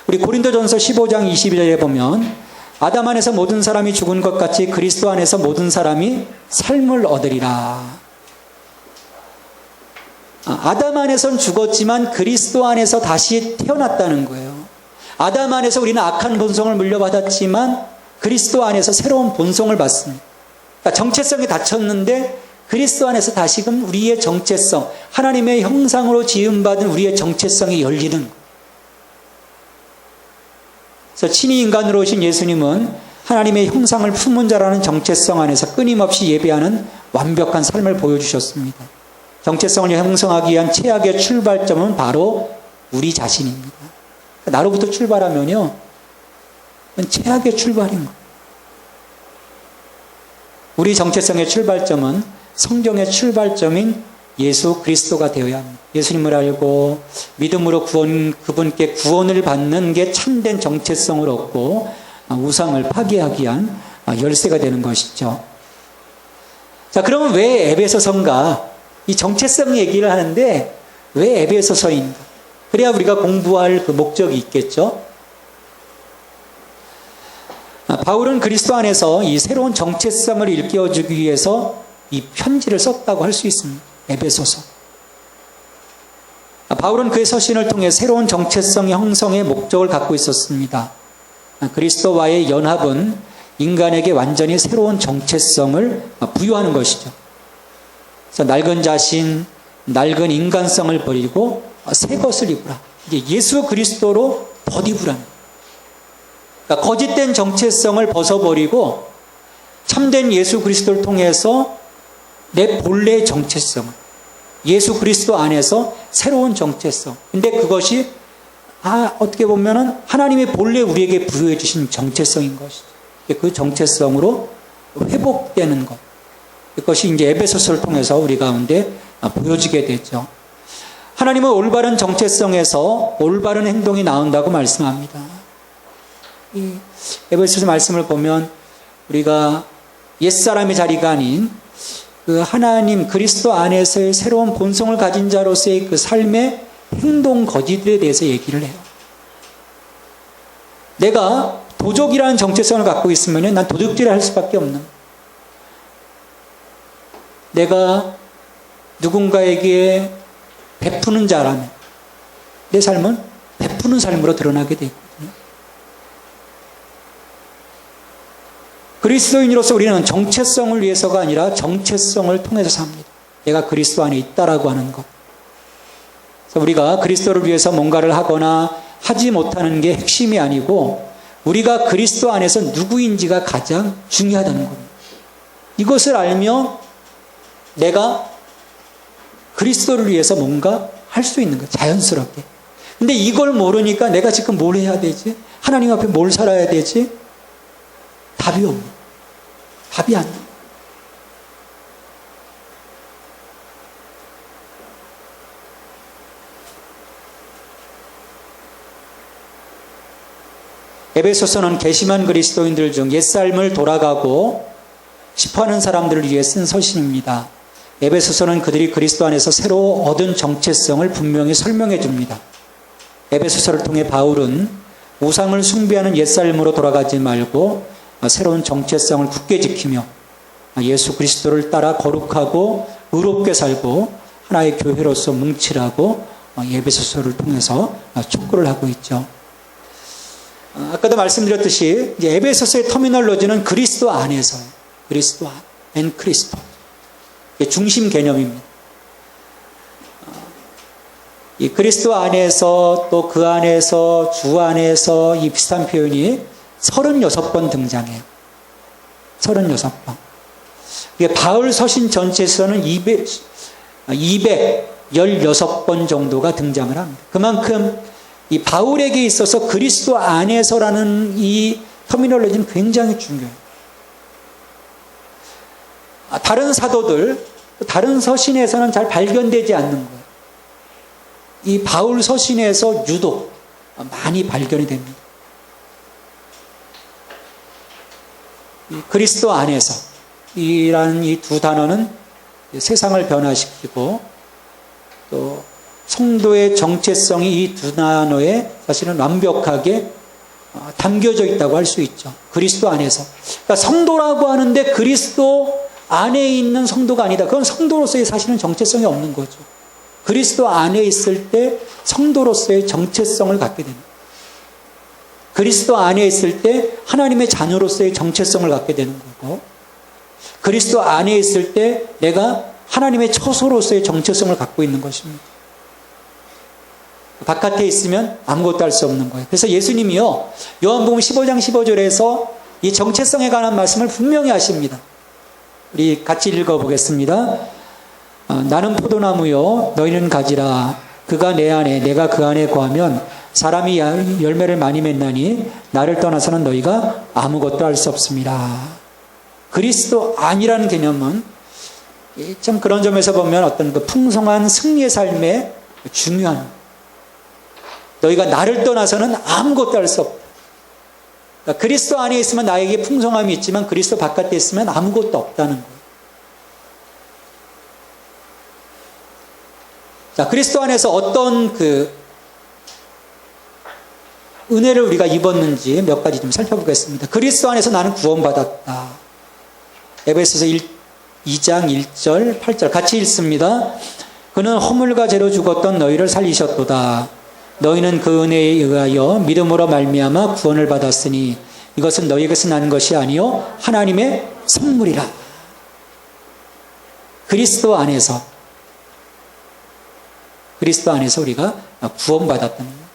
우리 고린도전서 15장 22절에 보면 아담 안에서 모든 사람이 죽은 것 같이 그리스도 안에서 모든 사람이 삶을 얻으리라. 아담 안에서는 죽었지만 그리스도 안에서 다시 태어났다는 거예요. 아담 안에서 우리는 악한 본성을 물려받았지만 그리스도 안에서 새로운 본성을 받습니다. 그러니까 정체성이 닫혔는데 그리스도 안에서 다시금 우리의 정체성, 하나님의 형상으로 지음받은 우리의 정체성이 열리는 거예요. 그래서 친히 인간으로 오신 예수님은 하나님의 형상을 품은 자라는 정체성 안에서 끊임없이 예배하는 완벽한 삶을 보여주셨습니다. 정체성을 형성하기 위한 최악의 출발점은 바로 우리 자신입니다. 나로부터 출발하면요, 그건 최악의 출발인 거예요. 우리 정체성의 출발점은 성경의 출발점인 예수 그리스도가 되어야 합니다. 예수님을 알고 믿음으로 그분께 구원을 받는 게 참된 정체성을 얻고 우상을 파괴하기 위한 열쇠가 되는 것이죠. 자, 그러면 왜 에베소서인가? 이 정체성 얘기를 하는데 왜 에베소서인가? 그래야 우리가 공부할 그 목적이 있겠죠. 바울은 그리스도 안에서 이 새로운 정체성을 일깨워주기 위해서 이 편지를 썼다고 할 수 있습니다. 에베소서. 바울은 그의 서신을 통해 새로운 정체성 형성의 목적을 갖고 있었습니다. 그리스도와의 연합은 인간에게 완전히 새로운 정체성을 부여하는 것이죠. 그래서 낡은 자신, 낡은 인간성을 버리고 새 것을 입으라. 이게 예수 그리스도로 덧입으라는. 그러니까 거짓된 정체성을 벗어버리고 참된 예수 그리스도를 통해서 내 본래의 정체성을, 예수 그리스도 안에서 새로운 정체성. 근데 그것이 어떻게 보면은 하나님의 본래 우리에게 부여해 주신 정체성인 것이죠. 그 정체성으로 회복되는 것. 그것이 이제 에베소서를 통해서 우리 가운데 보여지게 되죠. 하나님은 올바른 정체성에서 올바른 행동이 나온다고 말씀합니다. 이 에베소서 말씀을 보면 우리가 옛사람의 자리가 아닌 그 하나님 그리스도 안에서의 새로운 본성을 가진 자로서의 그 삶의 행동 거지들에 대해서 얘기를 해요. 내가 도적이라는 정체성을 갖고 있으면 난 도둑질을 할 수밖에 없는 거예요. 내가 누군가에게 베푸는 자라면 내 삶은 베푸는 삶으로 드러나게 되거든요. 그리스도인으로서 우리는 정체성을 위해서가 아니라 정체성을 통해서 삽니다. 내가 그리스도 안에 있다라고 하는 것. 그래서 우리가 그리스도를 위해서 뭔가를 하거나 하지 못하는 게 핵심이 아니고 우리가 그리스도 안에서 누구인지가 가장 중요하다는 겁니다. 이것을 알면 내가 그리스도를 위해서 뭔가 할 수 있는 거예요. 자연스럽게. 근데 이걸 모르니까 내가 지금 뭘 해야 되지? 하나님 앞에 뭘 살아야 되지? 답이 없는 거예요. 답이 안 나와요. 에베소서는 개심한 그리스도인들 중 옛삶을 돌아가고 싶어하는 사람들을 위해 쓴 서신입니다. 에베소서는 그들이 그리스도 안에서 새로 얻은 정체성을 분명히 설명해 줍니다. 에베소서를 통해 바울은 우상을 숭배하는 옛삶으로 돌아가지 말고 새로운 정체성을 굳게 지키며 예수 그리스도를 따라 거룩하고 의롭게 살고 하나의 교회로서 뭉치라고 에베소서를 통해서 촉구를 하고 있죠. 아까도 말씀드렸듯이 이제 에베소서의 터미널로지는 그리스도 안에서요. 그리스도 안, 엔 크리스토. 이게 중심 개념입니다. 이 그리스도 안에서 또 그 안에서 주 안에서 이 비슷한 표현이 36번 등장해요. 36번. 이게 바울 서신 전체에서는 216번 정도가 등장을 합니다. 그만큼 이 바울에게 있어서 그리스도 안에서라는 이 터미널로지는 굉장히 중요해요. 다른 사도들, 다른 서신에서는 잘 발견되지 않는 거예요. 이 바울 서신에서 유독 많이 발견이 됩니다. 이 그리스도 안에서 이라는 이 두 단어는 세상을 변화시키고 또 성도의 정체성이 이 두 단어에 사실은 완벽하게 담겨져 있다고 할 수 있죠. 그리스도 안에서. 그러니까 성도라고 하는데 그리스도 안에 있는 성도가 아니다. 그건 성도로서의 사실은 정체성이 없는 거죠. 그리스도 안에 있을 때 성도로서의 정체성을 갖게 됩니다. 그리스도 안에 있을 때 하나님의 자녀로서의 정체성을 갖게 되는 거고, 그리스도 안에 있을 때 내가 하나님의 처소로서의 정체성을 갖고 있는 것입니다. 바깥에 있으면 아무것도 할 수 없는 거예요. 그래서 예수님이요, 요한복음 15장 15절에서 이 정체성에 관한 말씀을 분명히 하십니다. 우리 같이 읽어보겠습니다. 나는 포도나무요, 너희는 가지라. 그가 내 안에, 내가 그 안에 거하면 사람이 열매를 많이 맺나니 나를 떠나서는 너희가 아무것도 할 수 없습니다. 그리스도 안이라는 개념은 참 그런 점에서 보면 어떤 그 풍성한 승리의 삶에 중요한, 너희가 나를 떠나서는 아무것도 할 수 없다. 그러니까 그리스도 안에 있으면 나에게 풍성함이 있지만 그리스도 바깥에 있으면 아무것도 없다는 거예요. 자, 그리스도 안에서 어떤 그 은혜를 우리가 입었는지 몇 가지 좀 살펴보겠습니다. 그리스도 안에서 나는 구원받았다. 에베소서 2장 1절 8절 같이 읽습니다. 그는 허물과 죄로 죽었던 너희를 살리셨도다. 너희는 그 은혜에 의하여 믿음으로 말미암아 구원을 받았으니 이것은 너희에게서 난 것이 아니요 하나님의 선물이라. 그리스도 안에서 우리가 구원받았다는 거예요.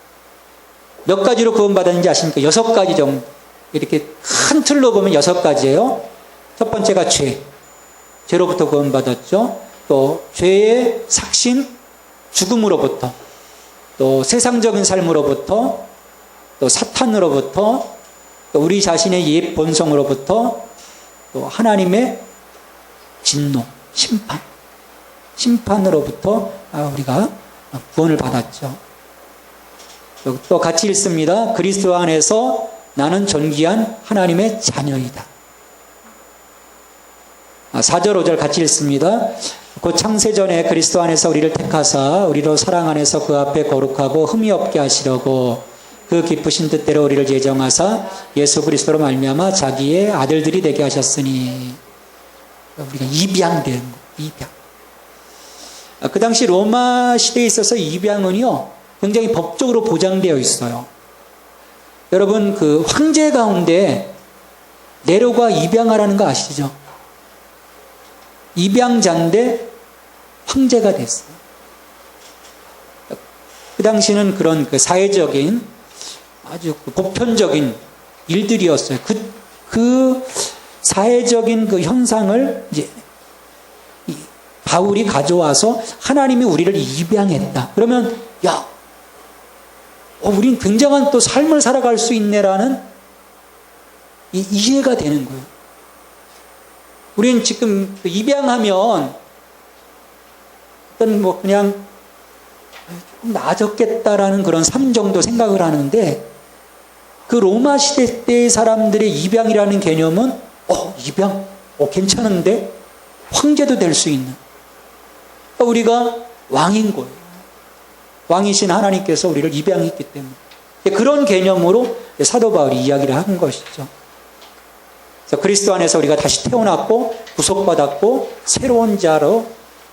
몇 가지로 구원받았는지 아십니까? 6가지 정도. 이렇게 큰 틀로 보면 6가지예요. 첫 번째가 죄로부터 구원받았죠. 또 죄의 삭신, 죽음으로부터, 또 세상적인 삶으로부터, 또 사탄으로부터, 또 우리 자신의 옛 본성으로부터, 또 하나님의 진노, 심판으로부터 우리가 구원을 받았죠. 또 같이 읽습니다. 그리스도 안에서 나는 존귀한 하나님의 자녀이다. 4절 5절 같이 읽습니다. 곧 창세전에 그리스도 안에서 우리를 택하사 우리로 사랑 안에서 그 앞에 거룩하고 흠이 없게 하시려고 그 기쁘신 뜻대로 우리를 예정하사 예수 그리스도로 말미암아 자기의 아들들이 되게 하셨으니 우리가 입양된 거, 입양. 그 당시 로마 시대에 있어서 입양은요 굉장히 법적으로 보장되어 있어요. 여러분 그 황제 가운데 네로가 입양하라는 거 아시죠? 입양자인데 황제가 됐어요. 그 당시는 그런 그 사회적인 아주 보편적인 일들이었어요. 그 사회적인 그 현상을 이제 바울이 가져와서 하나님이 우리를 입양했다. 그러면 야, 우린 굉장한 또 삶을 살아갈 수 있네라는 이해가 되는 거예요. 우린 지금 입양하면 어떤 뭐 그냥 좀 나아졌겠다라는 그런 삶 정도 생각을 하는데 그 로마 시대 때의 사람들의 입양이라는 개념은 입양? 괜찮은데? 황제도 될 수 있는. 우리가 왕인 거예요. 왕이신 하나님께서 우리를 입양했기 때문에. 그런 개념으로 사도 바울이 이야기를 한 것이죠. 그래서 그리스도 안에서 우리가 다시 태어났고 구속받았고 새로운 자로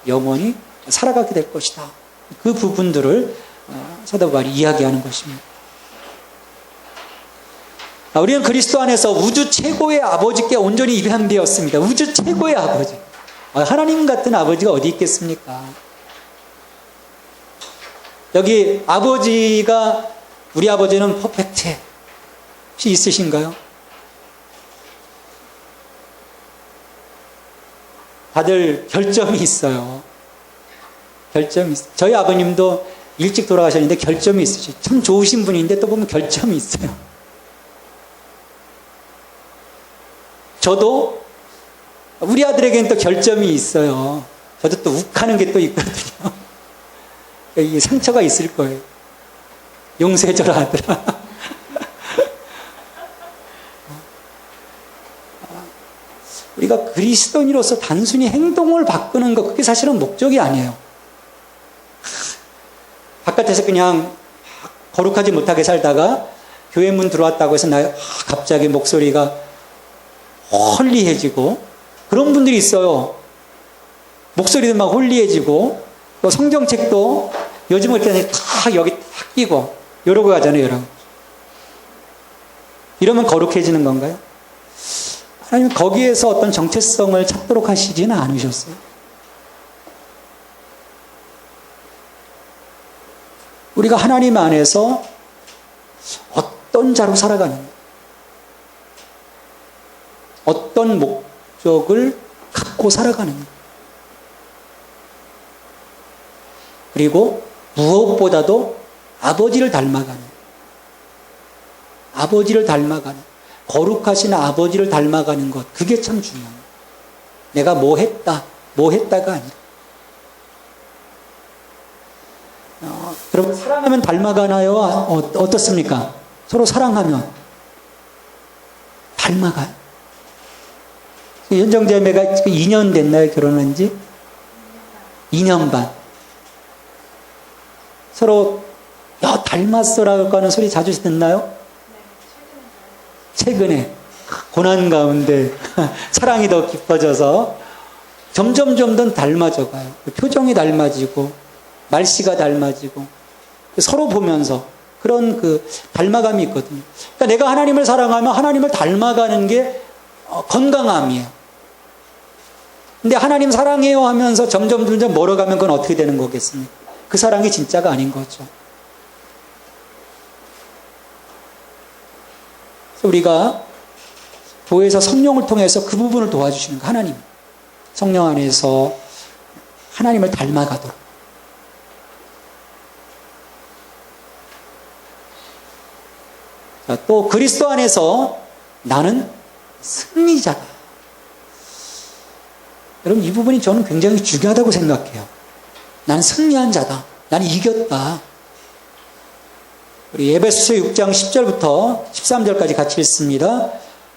영원히 살아가게 될 것이다. 그 부분들을 사도 바울이 이야기하는 것입니다. 우리는 그리스도 안에서 우주 최고의 아버지께 온전히 입양되었습니다. 우주 최고의 아버지. 하나님 같은 아버지가 어디 있겠습니까? 여기 아버지가 우리 아버지는 퍼펙트 혹시 있으신가요? 다들 결점이 있어요. 결점이 있어요. 저희 아버님도 일찍 돌아가셨는데 결점이 있으시죠. 참 좋으신 분인데 또 보면 결점이 있어요. 저도 우리 아들에게는 또 결점이 있어요. 저도 또 욱하는 게 또 있거든요. 이게 상처가 있을 거예요. 용서해줘라 아들아. 우리가 그리스도인으로서 단순히 행동을 바꾸는 것, 그게 사실은 목적이 아니에요. 바깥에서 그냥 거룩하지 못하게 살다가 교회 문 들어왔다고 해서 갑자기 목소리가 홀리해지고 그런 분들이 있어요. 목소리도 막 홀리해지고 또 성경책도 요즘 이렇게 다 여기 탁 끼고 이러고 가잖아요. 여러분. 이러면 거룩해지는 건가요? 하나님은 거기에서 어떤 정체성을 찾도록 하시지는 않으셨어요. 우리가 하나님 안에서 어떤 자로 살아가는가, 어떤 목적을 갖고 살아가는가, 그리고 무엇보다도 아버지를 닮아가는, 아버지를 닮아가는, 거룩하신 아버지를 닮아가는 것, 그게 참 중요합니다. 내가 뭐 했다가 아니라. 여러분, 사랑하면 닮아가나요? 어떻습니까? 서로 사랑하면 닮아가요. 연정자매가 지금 2년 됐나요? 결혼한 지? 2년 반. 서로 닮았어라고 하는 소리 자주 듣나요? 최근에 고난 가운데 사랑이 더 깊어져서 점점 더 닮아져 가요. 표정이 닮아지고 말씨가 닮아지고 서로 보면서 그런 그 닮아감이 있거든요. 그러니까 내가 하나님을 사랑하면 하나님을 닮아가는 게 건강함이에요. 근데 하나님 사랑해요 하면서 점점 멀어가면 그건 어떻게 되는 거겠습니까? 그 사랑이 진짜가 아닌 거죠. 그래서 우리가 교회에서 성령을 통해서 그 부분을 도와주시는 거, 하나님. 성령 안에서 하나님을 닮아가도록. 또 그리스도 안에서 나는 승리자다. 여러분, 이 부분이 저는 굉장히 중요하다고 생각해요. 나는 승리한 자다. 나는 이겼다. 우리 에베소서 6장 10절부터 13절까지 같이 읽습니다.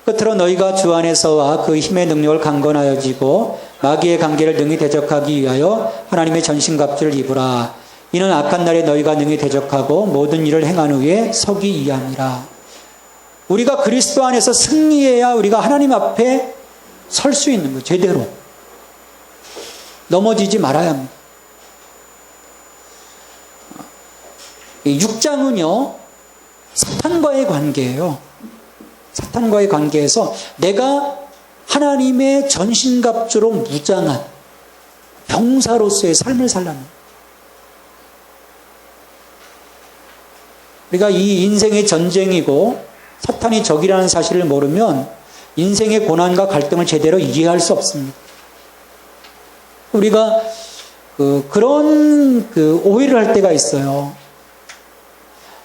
끝으로 너희가 주 안에서와 그 힘의 능력을 강건하여지고 마귀의 관계를 능히 대적하기 위하여 하나님의 전신갑주를 입으라. 이는 악한 날에 너희가 능히 대적하고 모든 일을 행한 후에 서기 이함이라. 우리가 그리스도 안에서 승리해야 우리가 하나님 앞에 설 수 있는 거예요. 제대로. 넘어지지 말아야 합니다. 6장은요, 사탄과의 관계예요. 사탄과의 관계에서 내가 하나님의 전신갑주로 무장한 병사로서의 삶을 살라는 거예요. 우리가 이 인생의 전쟁이고 사탄이 적이라는 사실을 모르면 인생의 고난과 갈등을 제대로 이해할 수 없습니다. 우리가 그런 오해를 할 때가 있어요.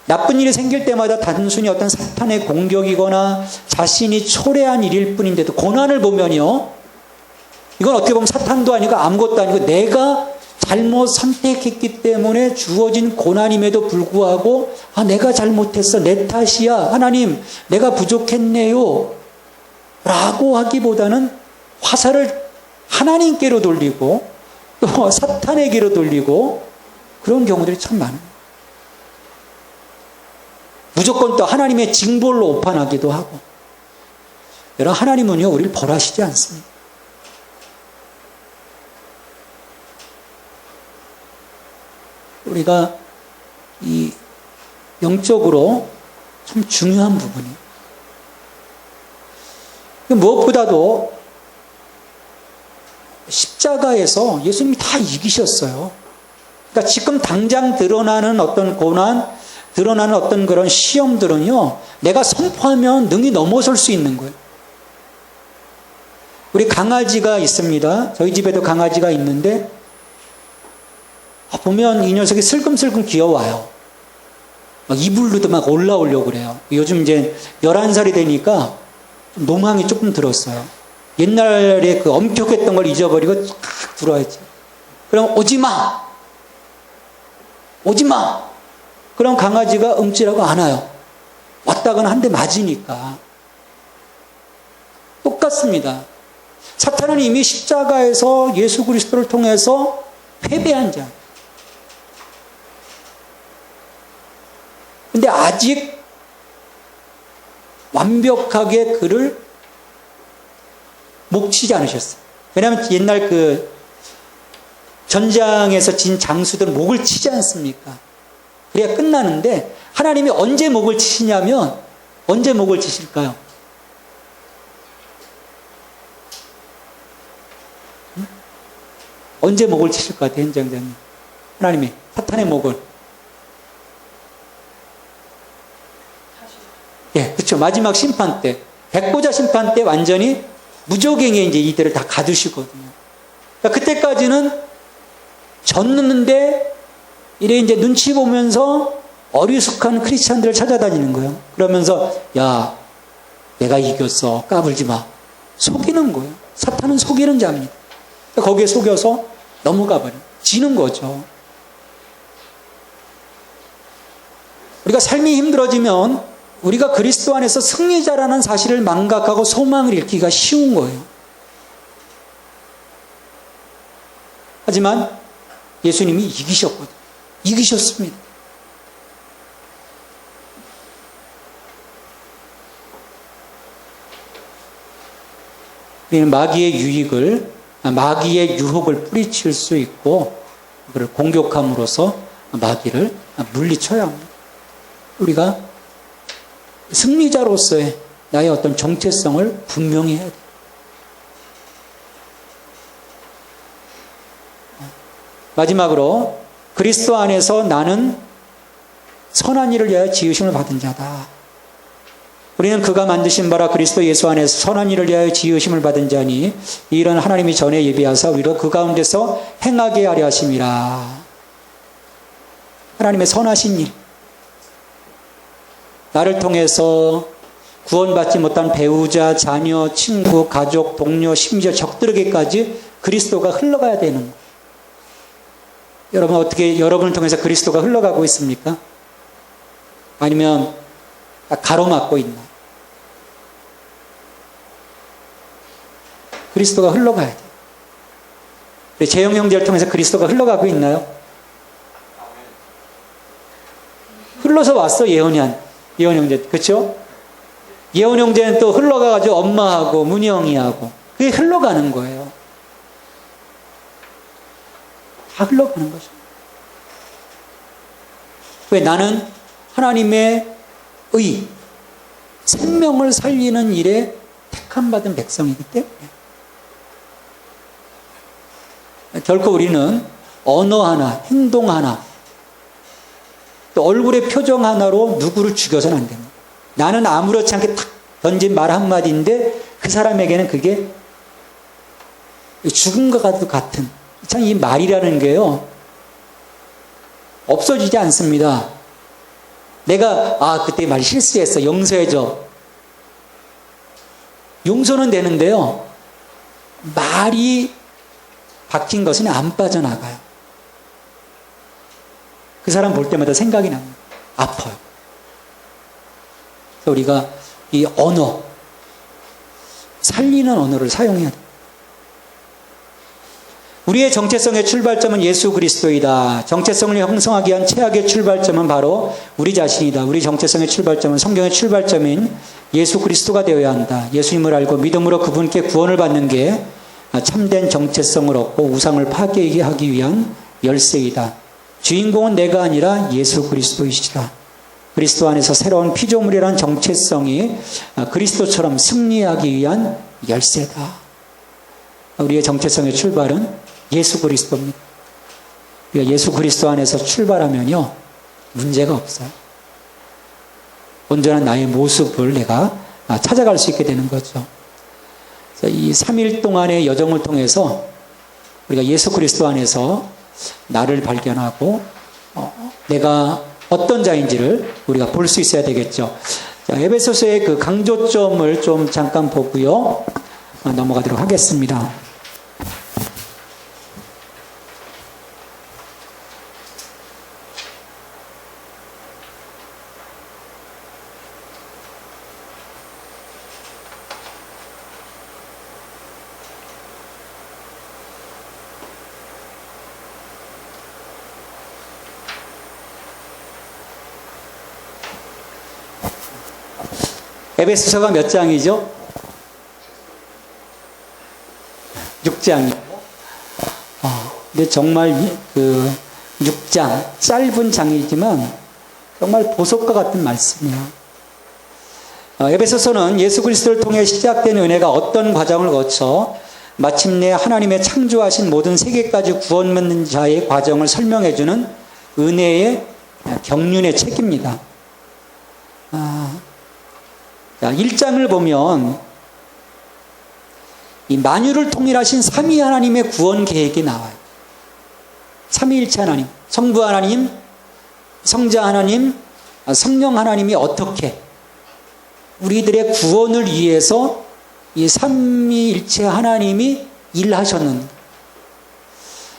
나쁜 일이 생길 때마다 단순히 어떤 사탄의 공격이거나 자신이 초래한 일일 뿐인데도 고난을 보면요, 이건 어떻게 보면 사탄도 아니고 아무것도 아니고 내가 잘못 선택했기 때문에 주어진 고난임에도 불구하고 내가 잘못했어, 내 탓이야, 하나님 내가 부족했네요 라고 하기보다는 화살을 하나님께로 돌리고 또 사탄에게로 돌리고 그런 경우들이 참 많아요. 무조건 또 하나님의 징벌로 오판하기도 하고. 여러분, 하나님은요 우리를 벌하시지 않습니다. 우리가 이 영적으로 참 중요한 부분이에요. 무엇보다도 십자가에서 예수님이 다 이기셨어요. 그러니까 지금 당장 드러나는 어떤 고난, 드러나는 어떤 그런 시험들은요, 내가 선포하면 능히 넘어설 수 있는 거예요. 우리 강아지가 있습니다. 저희 집에도 강아지가 있는데 보면 이 녀석이 슬금슬금 귀여워요. 막 이불로도 막 올라오려고 그래요. 요즘 이제 11살이 되니까 노망이 조금 들었어요. 옛날에 그 엄격했던 걸 잊어버리고 쫙 들어와야지. 그럼 오지마! 오지마! 그럼 강아지가 응치라고 안 와요. 왔다가는 한 대 맞으니까. 똑같습니다. 사탄은 이미 십자가에서 예수 그리스도를 통해서 패배한 자. 근데 아직 완벽하게 그를 목 치지 않으셨어요. 왜냐하면 옛날 그 전장에서 진 장수들은 목을 치지 않습니까? 그래야 끝나는데 하나님이 언제 목을 치시냐면 언제 목을 치실까요? 언제 목을 치실 것 같아요, 현장장님? 하나님이 사탄의 목을. 예, 그렇죠. 마지막 심판 때, 백보자 심판 때 완전히 무적행에 이제 이들을 다 가두시거든요. 그러니까 그때까지는 졌는데 이래 이제 눈치 보면서 어리숙한 크리스찬들을 찾아다니는 거예요. 그러면서 야, 내가 이겼어. 까불지 마. 속이는 거예요. 사탄은 속이는 자입니다. 거기에 속여서 넘어가 버려요. 지는 거죠. 우리가 삶이 힘들어지면 우리가 그리스도 안에서 승리자라는 사실을 망각하고 소망을 잃기가 쉬운 거예요. 하지만 예수님이 이기셨거든요. 이기셨습니다. 우리는 마귀의 유혹을 뿌리칠 수 있고 그를 공격함으로써 마귀를 물리쳐야 합니다. 우리가 승리자로서의 나의 어떤 정체성을 분명히 해야 돼요. 마지막으로 그리스도 안에서 나는 선한 일을 위하여 지으심을 받은 자다. 우리는 그가 만드신 바라 그리스도 예수 안에서 선한 일을 위하여 지으심을 받은 자니 이 일은 하나님이 전에 예비하사 우리로 그 가운데서 행하게 하려 하심이라. 하나님의 선하신 일, 나를 통해서 구원받지 못한 배우자, 자녀, 친구, 가족, 동료, 심지어 적들에게까지 그리스도가 흘러가야 되는 거예요. 여러분, 어떻게 여러분을 통해서 그리스도가 흘러가고 있습니까? 아니면 가로막고 있나? 그리스도가 흘러가야 돼요. 재영 형제를 통해서 그리스도가 흘러가고 있나요? 흘러서 왔어, 예원 형제. 그렇죠? 예원 형제는 또 흘러가가지고 엄마하고 문영이하고 그게 흘러가는 거예요. 다 흘러가는 거죠. 왜? 나는 하나님의 생명을 살리는 일에 택함받은 백성이기 때문에. 결코 우리는 언어 하나, 행동 하나, 또 얼굴의 표정 하나로 누구를 죽여서는 안 됩니다. 나는 아무렇지 않게 탁 던진 말 한마디인데 그 사람에게는 그게 죽음과 같은, 참 이 말이라는 게요, 없어지지 않습니다. 내가 그때 말 실수했어, 용서해줘. 용서는 되는데요, 말이 박힌 것은 안 빠져나가요. 그 사람 볼 때마다 생각이 납니다. 아파요. 그래서 우리가 이 언어, 살리는 언어를 사용해야 돼요. 우리의 정체성의 출발점은 예수 그리스도이다. 정체성을 형성하기 위한 최악의 출발점은 바로 우리 자신이다. 우리 정체성의 출발점은, 성경의 출발점인 예수 그리스도가 되어야 한다. 예수님을 알고 믿음으로 그분께 구원을 받는 게 참된 정체성을 얻고 우상을 파괴하기 위한 열쇠이다. 주인공은 내가 아니라 예수 그리스도이시다. 그리스도 안에서 새로운 피조물이라는 정체성이 그리스도처럼 승리하기 위한 열쇠다. 우리의 정체성의 출발은 예수 그리스도입니다. 우리가 예수 그리스도 안에서 출발하면요, 문제가 없어요. 온전한 나의 모습을 내가 찾아갈 수 있게 되는 거죠. 이 3일 동안의 여정을 통해서 우리가 예수 그리스도 안에서 나를 발견하고 내가 어떤 자인지를 우리가 볼 수 있어야 되겠죠. 자, 에베소서의 그 강조점을 좀 잠깐 보고요, 넘어가도록 하겠습니다. 에베소서가 몇 장이죠? 6장이에요. 근데 정말 그 6장, 짧은 장이지만 정말 보석과 같은 말씀이에요. 에베소서는 예수 그리스도를 통해 시작된 은혜가 어떤 과정을 거쳐 마침내 하나님의 창조하신 모든 세계까지 구원 받는 자의 과정을 설명해주는 은혜의 경륜의 책입니다. 1장을 보면 이 만유를 통일하신 삼위 하나님의 구원 계획이 나와요. 삼위일체 하나님, 성부 하나님, 성자 하나님, 성령 하나님이 어떻게 우리들의 구원을 위해서 이 삼위일체 하나님이 일하셨는가.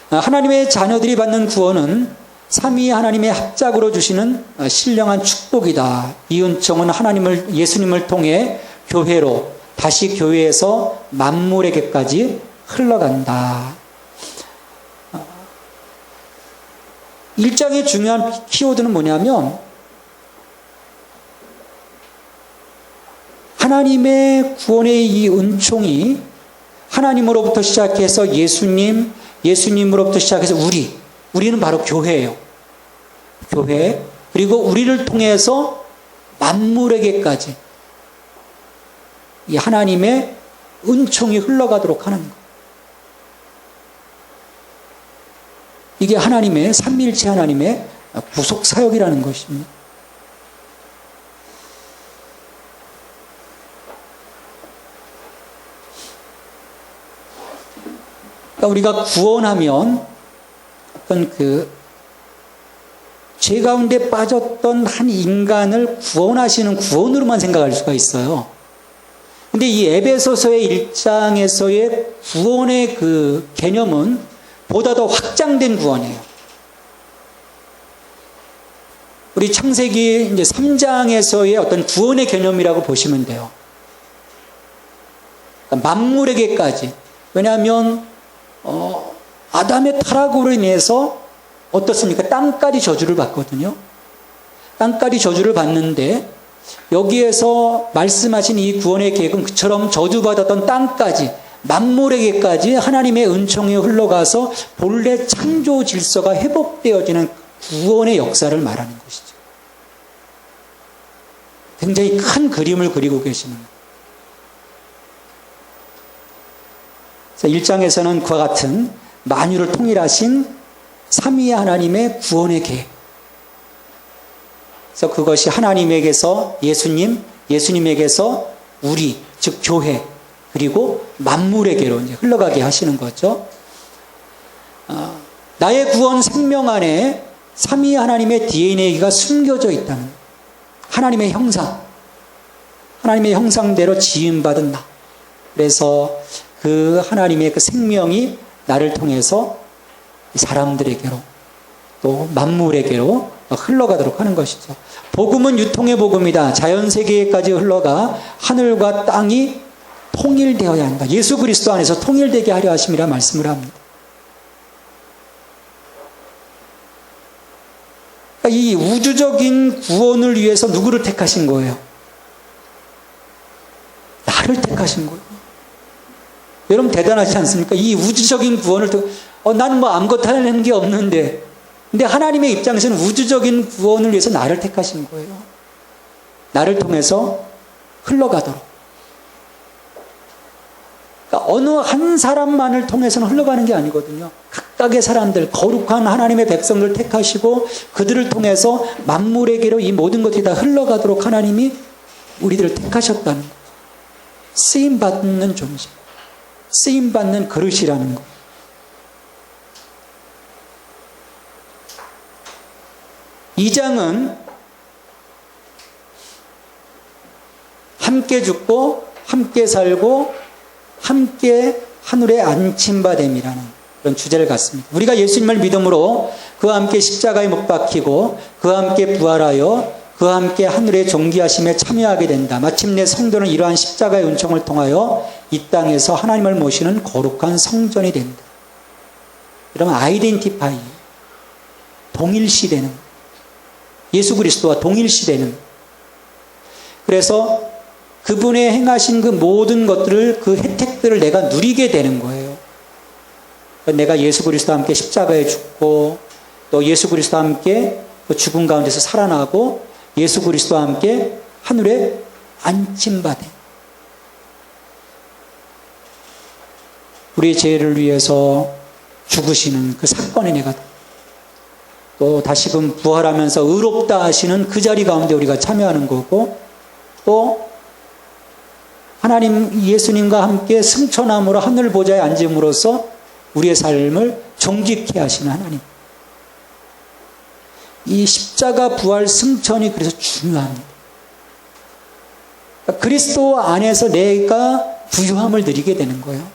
하나님의 자녀들이 받는 구원은 삼위 하나님의 합작으로 주시는 신령한 축복이다. 이 은총은 예수님을 통해 교회로, 다시 교회에서 만물에게까지 흘러간다. 1장의 중요한 키워드는 뭐냐면 하나님의 구원의 이 은총이 하나님으로부터 시작해서 예수님으로부터 시작해서 우리는 바로 교회예요. 교회. 그리고 우리를 통해서 만물에게까지 이 하나님의 은총이 흘러가도록 하는 것. 이게 하나님의, 삼위일체 하나님의 구속 사역이라는 것입니다. 그러니까 우리가 구원하면 어떤 죄 가운데 빠졌던 한 인간을 구원하시는 구원으로만 생각할 수가 있어요. 근데 이 에베소서의 1장에서의 구원의 그 개념은 보다 더 확장된 구원이에요. 우리 창세기 이제 3장에서의 어떤 구원의 개념이라고 보시면 돼요. 그러니까 만물에게까지. 왜냐하면 아담의 타락으로 인해서 어떻습니까? 땅까지 저주를 받거든요. 땅까지 저주를 받는데 여기에서 말씀하신 이 구원의 계획은 그처럼 저주받았던 땅까지 만물에게까지 하나님의 은총이 흘러가서 본래 창조 질서가 회복되어지는 구원의 역사를 말하는 것이죠. 굉장히 큰 그림을 그리고 계시는 거예요. 1장에서는 그와 같은 만유를 통일하신 삼위의 하나님의 구원의 계획. 그래서 그것이 하나님에게서 예수님에게서 우리, 즉 교회, 그리고 만물에게로 이제 흘러가게 하시는 거죠. 나의 구원 생명 안에 삼위 하나님의 DNA가 숨겨져 있다는 하나님의 형상, 하나님의 형상대로 지음받은 나. 그래서 그 하나님의 그 생명이 나를 통해서 사람들에게로 또 만물에게로 흘러가도록 하는 것이죠. 복음은 유통의 복음이다. 자연세계까지 흘러가 하늘과 땅이 통일되어야 한다. 예수 그리스도 안에서 통일되게 하려 하심이라 말씀을 합니다. 이 우주적인 구원을 위해서 누구를 택하신 거예요? 나를 택하신 거예요. 여러분 대단하지 않습니까? 이 우주적인 구원을 나는 뭐 아무것도 하는 게 없는데, 근데 하나님의 입장에서는 우주적인 구원을 위해서 나를 택하신 거예요. 나를 통해서 흘러가도록. 그러니까 어느 한 사람만을 통해서는 흘러가는 게 아니거든요. 각각의 사람들, 거룩한 하나님의 백성들을 택하시고 그들을 통해서 만물에게로 이 모든 것들이 다 흘러가도록 하나님이 우리들을 택하셨다는 거예요. 쓰임받는 존재, 쓰임받는 그릇이라는 거. 이 장은 함께 죽고 함께 살고 함께 하늘에 안침받음이라는 그런 주제를 갖습니다. 우리가 예수님을 믿음으로 그와 함께 십자가에 못 박히고 그와 함께 부활하여 그와 함께 하늘의 존귀하심에 참여하게 된다. 마침내 성도는 이러한 십자가의 은총을 통하여 이 땅에서 하나님을 모시는 거룩한 성전이 된다. 그러면 아이덴티파이, 동일시되는, 예수 그리스도와 동일시되는. 그래서 그분의 행하신 그 모든 것들을, 그 혜택들을 내가 누리게 되는 거예요. 내가 예수 그리스도와 함께 십자가에 죽고 또 예수 그리스도와 함께 그 죽음 가운데서 살아나고 예수 그리스도와 함께 하늘에 안침받아 우리의 죄를 위해서 죽으시는 그 사건에 내가 또 다시금 부활하면서 의롭다 하시는 그 자리 가운데 우리가 참여하는 거고, 또 하나님 예수님과 함께 승천함으로 하늘 보좌에 앉음으로써 우리의 삶을 정직케 하시는 하나님. 이 십자가 부활 승천이 그래서 중요합니다. 그러니까 그리스도 안에서 내가 부유함을 누리게 되는 거예요.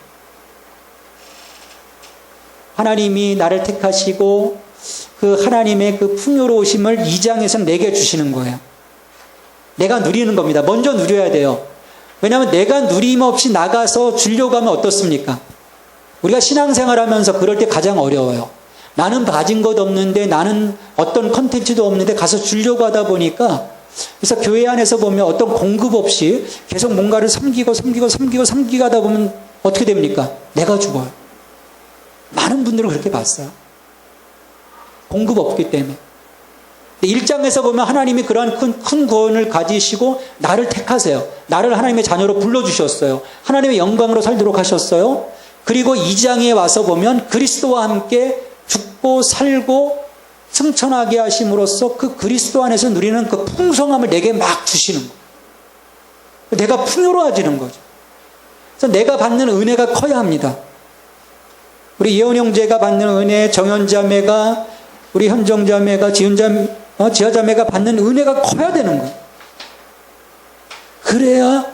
하나님이 나를 택하시고 그 하나님의 그 풍요로우심을 2장에서는 내게 주시는 거예요. 내가 누리는 겁니다. 먼저 누려야 돼요. 왜냐하면 내가 누림 없이 나가서 주려고 하면 어떻습니까? 우리가 신앙생활 하면서 그럴 때 가장 어려워요. 나는 가진 것 없는데, 나는 어떤 컨텐츠도 없는데 가서 주려고 하다 보니까, 그래서 교회 안에서 보면 어떤 공급 없이 계속 뭔가를 섬기고 하다 보면 어떻게 됩니까? 내가 죽어요. 많은 분들은 그렇게 봤어요. 공급 없기 때문에. 1장에서 보면 하나님이 그러한 큰 구원을 가지시고 나를 택하세요. 나를 하나님의 자녀로 불러주셨어요. 하나님의 영광으로 살도록 하셨어요. 그리고 2장에 와서 보면 그리스도와 함께 죽고 살고 승천하게 하심으로써 그 그리스도 안에서 누리는 그 풍성함을 내게 막 주시는 거예요. 내가 풍요로워지는 거죠. 그래서 내가 받는 은혜가 커야 합니다. 우리 예원 형제가 받는 은혜, 정현자매가, 우리 현정자매가, 지하자매가 받는 은혜가 커야 되는 거예요. 그래야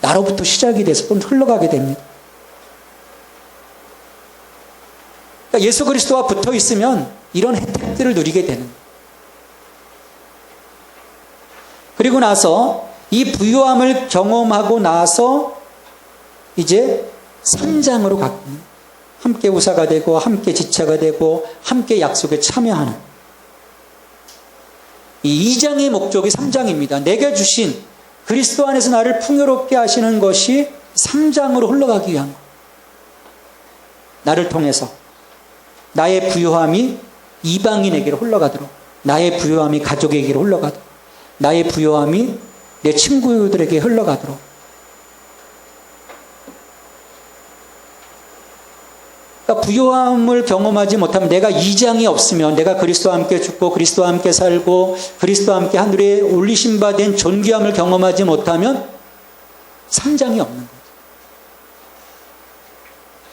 나로부터 시작이 돼서 또 흘러가게 됩니다. 그러니까 예수 그리스도와 붙어 있으면 이런 혜택들을 누리게 되는 거예요. 그리고 나서 이 부유함을 경험하고 나서 이제 3장으로 갑니다. 함께 우사가 되고 함께 지체가 되고 함께 약속에 참여하는. 이 2장의 목적이 3장입니다. 내게 주신 그리스도 안에서 나를 풍요롭게 하시는 것이 3장으로 흘러가기 위한 것. 나를 통해서 나의 부요함이 이방인에게로 흘러가도록, 나의 부요함이 가족에게로 흘러가도록, 나의 부요함이 내 친구들에게 흘러가도록. 그러니까 부요함을 경험하지 못하면, 내가 2장이 없으면, 내가 그리스도와 함께 죽고 그리스도와 함께 살고 그리스도와 함께 하늘에 올리신 바 된 존귀함을 경험하지 못하면 3장이 없는 거죠.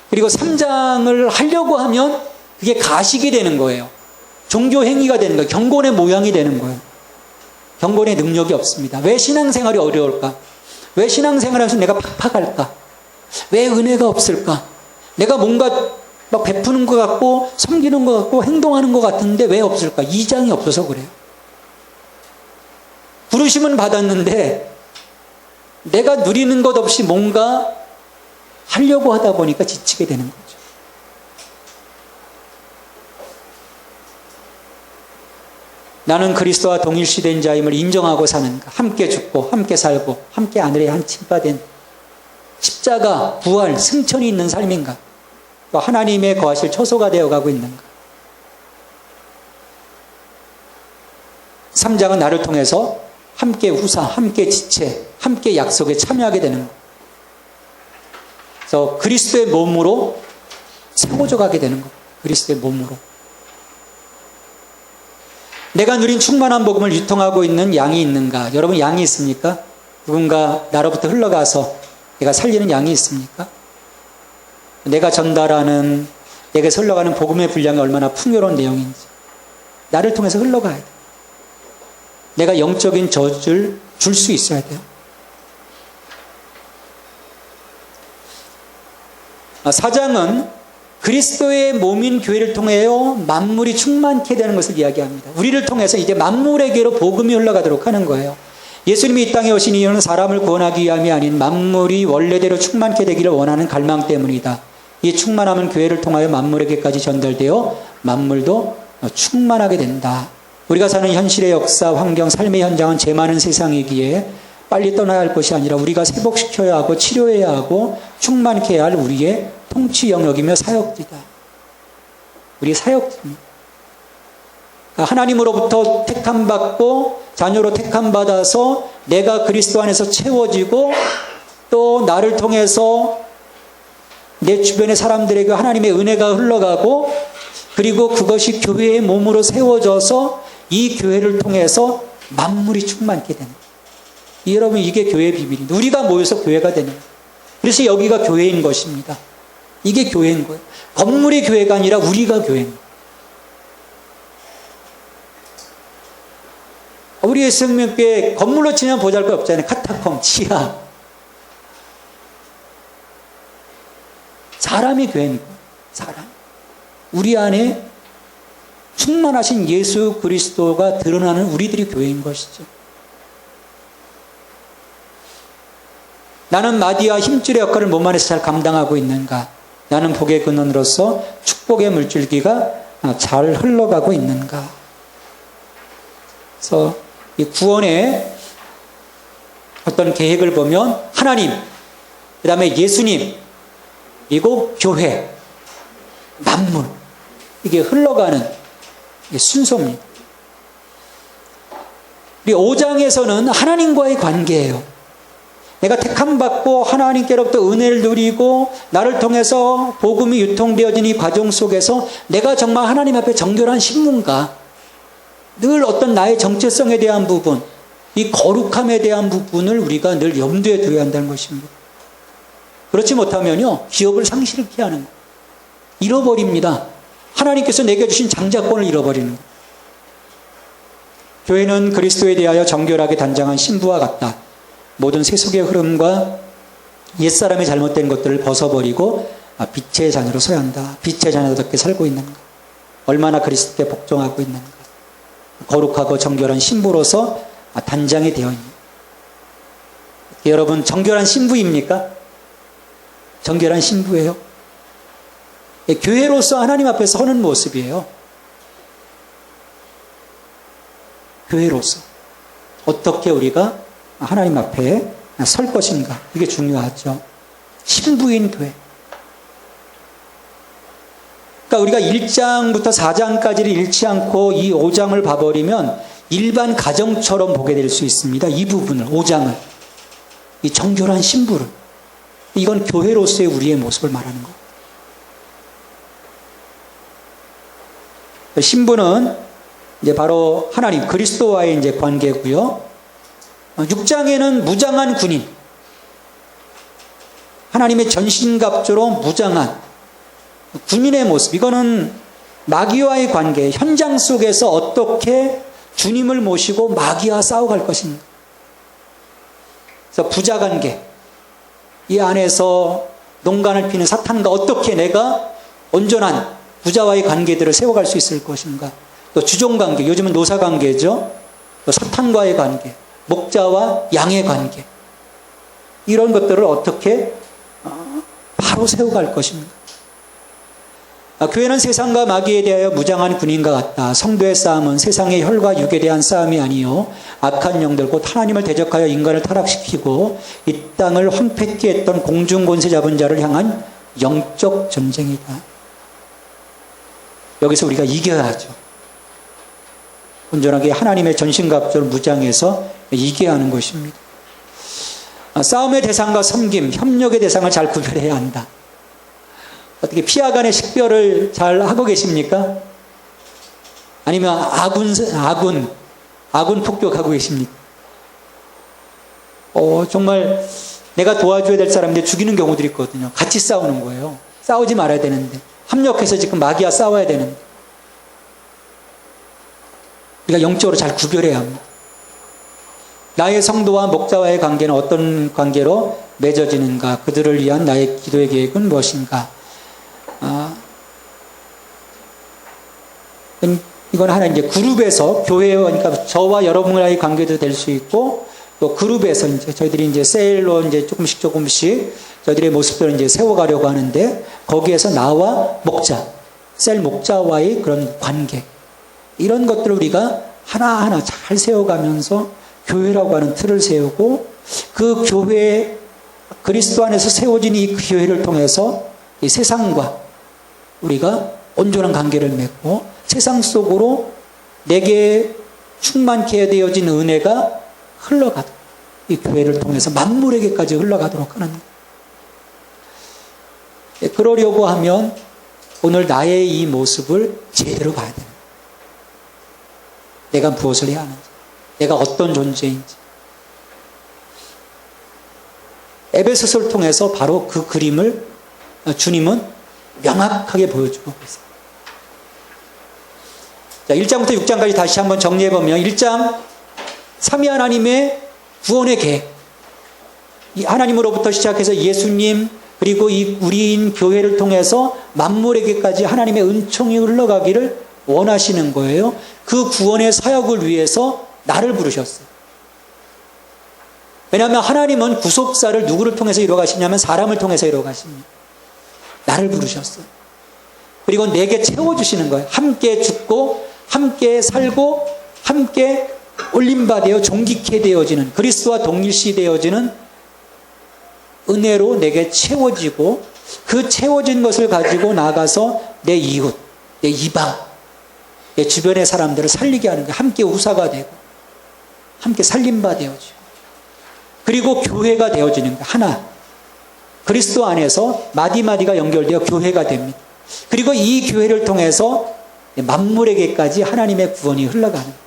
그리고 3장을 하려고 하면 그게 가식이 되는 거예요. 종교 행위가 되는 거예요. 경건의 모양이 되는 거예요. 경건의 능력이 없습니다. 왜 신앙생활이 어려울까? 왜 신앙생활하면서 내가 팍팍할까? 왜 은혜가 없을까? 내가 뭔가 막 베푸는 것 같고 섬기는 것 같고 행동하는 것 같은데 왜 없을까? 2장이 없어서 그래요. 부르심은 받았는데 내가 누리는 것 없이 뭔가 하려고 하다 보니까 지치게 되는 거죠. 나는 그리스도와 동일시된 자임을 인정하고 사는가? 함께 죽고 함께 살고 함께 하늘에 한 침바된 십자가, 부활, 승천이 있는 삶인가? 또 하나님의 거하실 처소가 되어가고 있는가? 3장은 나를 통해서 함께 후사, 함께 지체, 함께 약속에 참여하게 되는 것. 그래서 그리스도의 몸으로 세워져 가게 되는 것. 그리스도의 몸으로. 내가 누린 충만한 복음을 유통하고 있는 양이 있는가? 여러분, 양이 있습니까? 누군가 나로부터 흘러가서 내가 살리는 양이 있습니까? 내가 전달하는, 내게서 흘러가는 복음의 분량이 얼마나 풍요로운 내용인지 나를 통해서 흘러가야 돼. 내가 영적인 저주를 줄 수 있어야 돼요. 4장은 그리스도의 몸인 교회를 통하여 만물이 충만케 되는 것을 이야기합니다. 우리를 통해서 이제 만물에게로 복음이 흘러가도록 하는 거예요. 예수님이 이 땅에 오신 이유는 사람을 구원하기 위함이 아닌 만물이 원래대로 충만케 되기를 원하는 갈망 때문이다. 이 충만함은 교회를 통하여 만물에게까지 전달되어 만물도 충만하게 된다. 우리가 사는 현실의 역사, 환경, 삶의 현장은 죄 많은 세상이기에 빨리 떠나야 할 것이 아니라 우리가 회복시켜야 하고 치료해야 하고 충만케 해야 할 우리의 통치 영역이며 사역지다. 우리 사역지입니다. 하나님으로부터 택함받고 자녀로 택함받아서 내가 그리스도 안에서 채워지고 또 나를 통해서 내 주변의 사람들에게 하나님의 은혜가 흘러가고 그리고 그것이 교회의 몸으로 세워져서 이 교회를 통해서 만물이 충만케 되는 거예요. 여러분, 이게 교회의 비밀입니다. 우리가 모여서 교회가 되는 거예요. 그래서 여기가 교회인 것입니다. 이게 교회인 거예요. 건물이 교회가 아니라 우리가 교회인 거예요. 우리의 생명교회 건물로 치면 보잘것없잖아요. 카타콤, 지하. 사람이 교회인 거예요. 사람. 우리 안에 충만하신 예수 그리스도가 드러나는 우리들이 교회인 것이죠. 나는 마디와 힘줄의 역할을 몸 안에서 잘 감당하고 있는가? 나는 복의 근원으로서 축복의 물줄기가 잘 흘러가고 있는가? 그래서 이 구원의 어떤 계획을 보면 하나님, 그 다음에 예수님, 그리고 교회, 만물, 이게 흘러가는 순서입니다. 우리 5장에서는 하나님과의 관계예요. 내가 택함받고 하나님께로부터 은혜를 누리고 나를 통해서 복음이 유통되어진 이 과정 속에서 내가 정말 하나님 앞에 정결한 신문가, 늘 어떤 나의 정체성에 대한 부분, 이 거룩함에 대한 부분을 우리가 늘 염두에 둬야 한다는 것입니다. 그렇지 못하면요, 기업을 상실케 하는 거예요. 잃어버립니다. 하나님께서 내게 주신 장자권을 잃어버리는 거예요. 교회는 그리스도에 대하여 정결하게 단장한 신부와 같다. 모든 세속의 흐름과 옛사람의 잘못된 것들을 벗어버리고 빛의 자녀로 서야 한다. 빛의 자녀답게 살고 있는가? 얼마나 그리스도께 복종하고 있는가? 거룩하고 정결한 신부로서 단장이 되어 있는. 여러분, 정결한 신부입니까? 정결한 신부예요. 교회로서 하나님 앞에 서는 모습이에요. 교회로서 어떻게 우리가 하나님 앞에 설 것인가, 이게 중요하죠. 신부인 교회. 그러니까 우리가 1장부터 4장까지를 읽지 않고 이 5장을 봐버리면 일반 가정처럼 보게 될 수 있습니다. 이 부분을, 5장을. 이 정결한 신부를. 이건 교회로서의 우리의 모습을 말하는 거예요. 신부는 이제 바로 하나님, 그리스도와의 이제 관계고요. 6장에는 무장한 군인. 하나님의 전신갑주로 무장한 군인의 모습. 이거는 마귀와의 관계, 현장 속에서 어떻게 주님을 모시고 마귀와 싸워갈 것인가. 그래서 부자관계, 이 안에서 농간을 피는 사탄과 어떻게 내가 온전한 부자와의 관계들을 세워갈 수 있을 것인가. 또 주종관계, 요즘은 노사관계죠. 또 사탄과의 관계, 목자와 양의 관계, 이런 것들을 어떻게 바로 세워갈 것인가. 교회는 세상과 마귀에 대하여 무장한 군인과 같다. 성도의 싸움은 세상의 혈과 육에 대한 싸움이 아니요 악한 영들 곧 하나님을 대적하여 인간을 타락시키고 이 땅을 황폐케 했던 공중 권세 잡은 자를 향한 영적 전쟁이다. 여기서 우리가 이겨야죠. 온전하게 하나님의 전신갑주를 무장해서 이겨야 하는 것입니다. 싸움의 대상과 섬김, 협력의 대상을 잘 구별해야 한다. 어떻게 피하 간의 식별을 잘 하고 계십니까? 아니면 아군 폭격하고 계십니까? 정말 내가 도와줘야 될 사람인데 죽이는 경우들이 있거든요. 같이 싸우는 거예요. 싸우지 말아야 되는데. 합력해서 지금 마귀와 싸워야 되는데. 우리가 영적으로 잘 구별해야 합니다. 나의 성도와 목자와의 관계는 어떤 관계로 맺어지는가? 그들을 위한 나의 기도의 계획은 무엇인가? 이건 하나 이제 그룹에서 교회와, 그러니까 저와 여러분과의 관계도 될 수 있고, 또 그룹에서 이제 저희들이 이제 셀로 이제 조금씩 저희들의 모습들을 이제 세워가려고 하는데, 거기에서 나와 목자, 셀 목자와의 그런 관계, 이런 것들을 우리가 하나하나 잘 세워가면서 교회라고 하는 틀을 세우고, 그 교회, 그리스도 안에서 세워진 이 교회를 통해서 이 세상과 우리가 온전한 관계를 맺고 세상 속으로 내게 충만케 되어진 은혜가 흘러가도록, 이 교회를 통해서 만물에게까지 흘러가도록 하는 거예요. 그러려고 하면 오늘 나의 이 모습을 제대로 봐야 됩니다. 내가 무엇을 해야 하는지, 내가 어떤 존재인지. 에베소서를 통해서 바로 그 그림을 주님은 명확하게 보여주고 있습니다. 자, 1장부터 6장까지 다시 한번 정리해보면, 1장 삼위 하나님의 구원의 계획, 이 하나님으로부터 시작해서 예수님, 그리고 이 우리인 교회를 통해서 만물에게까지 하나님의 은총이 흘러가기를 원하시는 거예요. 그 구원의 사역을 위해서 나를 부르셨어요. 왜냐하면 하나님은 구속사를 누구를 통해서 이루어가시냐면 사람을 통해서 이루어가십니다. 나를 부르셨어요. 그리고 내게 채워주시는 거예요. 함께 죽고 함께 살고 함께 올림받아 존귀케 되어지는, 그리스도와 동일시 되어지는 은혜로 내게 채워지고, 그 채워진 것을 가지고 나가서 내 이웃, 내 이방, 내 주변의 사람들을 살리게 하는 거예요. 함께 우사가 되고 함께 살림바 되어지고, 그리고 교회가 되어지는 거예요. 하나, 그리스도 안에서 마디마디가 연결되어 교회가 됩니다. 그리고 이 교회를 통해서 만물에게까지 하나님의 구원이 흘러가는 거예요.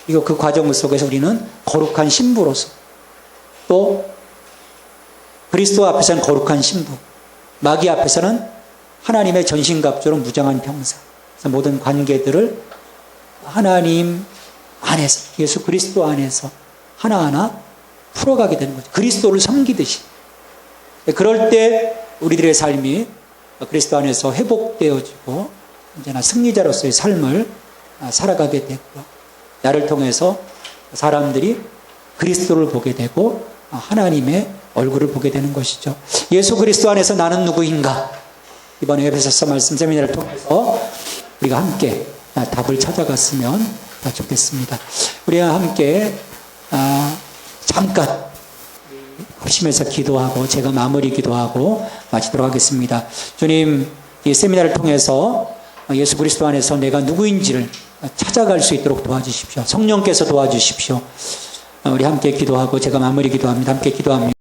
그리고 그 과정 속에서 우리는 거룩한 신부로서, 또 그리스도 앞에서는 거룩한 신부, 마귀 앞에서는 하나님의 전신갑주로 무장한 병사, 그래서 모든 관계들을 하나님 안에서, 예수 그리스도 안에서 하나하나 풀어가게 되는 거죠. 그리스도를 섬기듯이. 그럴 때 우리들의 삶이 그리스도 안에서 회복되어지고 언제나 승리자로서의 삶을 살아가게 되고요. 나를 통해서 사람들이 그리스도를 보게 되고 하나님의 얼굴을 보게 되는 것이죠. 예수 그리스도 안에서 나는 누구인가? 이번 에베소서 말씀 세미나를 통해서 우리가 함께 답을 찾아갔으면 좋겠습니다. 우리 함께 잠깐 합심해서 기도하고 제가 마무리 기도하고 마치도록 하겠습니다. 주님, 이 세미나를 통해서 예수 그리스도 안에서 내가 누구인지를 찾아갈 수 있도록 도와주십시오. 성령께서 도와주십시오. 우리 함께 기도하고 제가 마무리 기도합니다. 함께 기도합니다.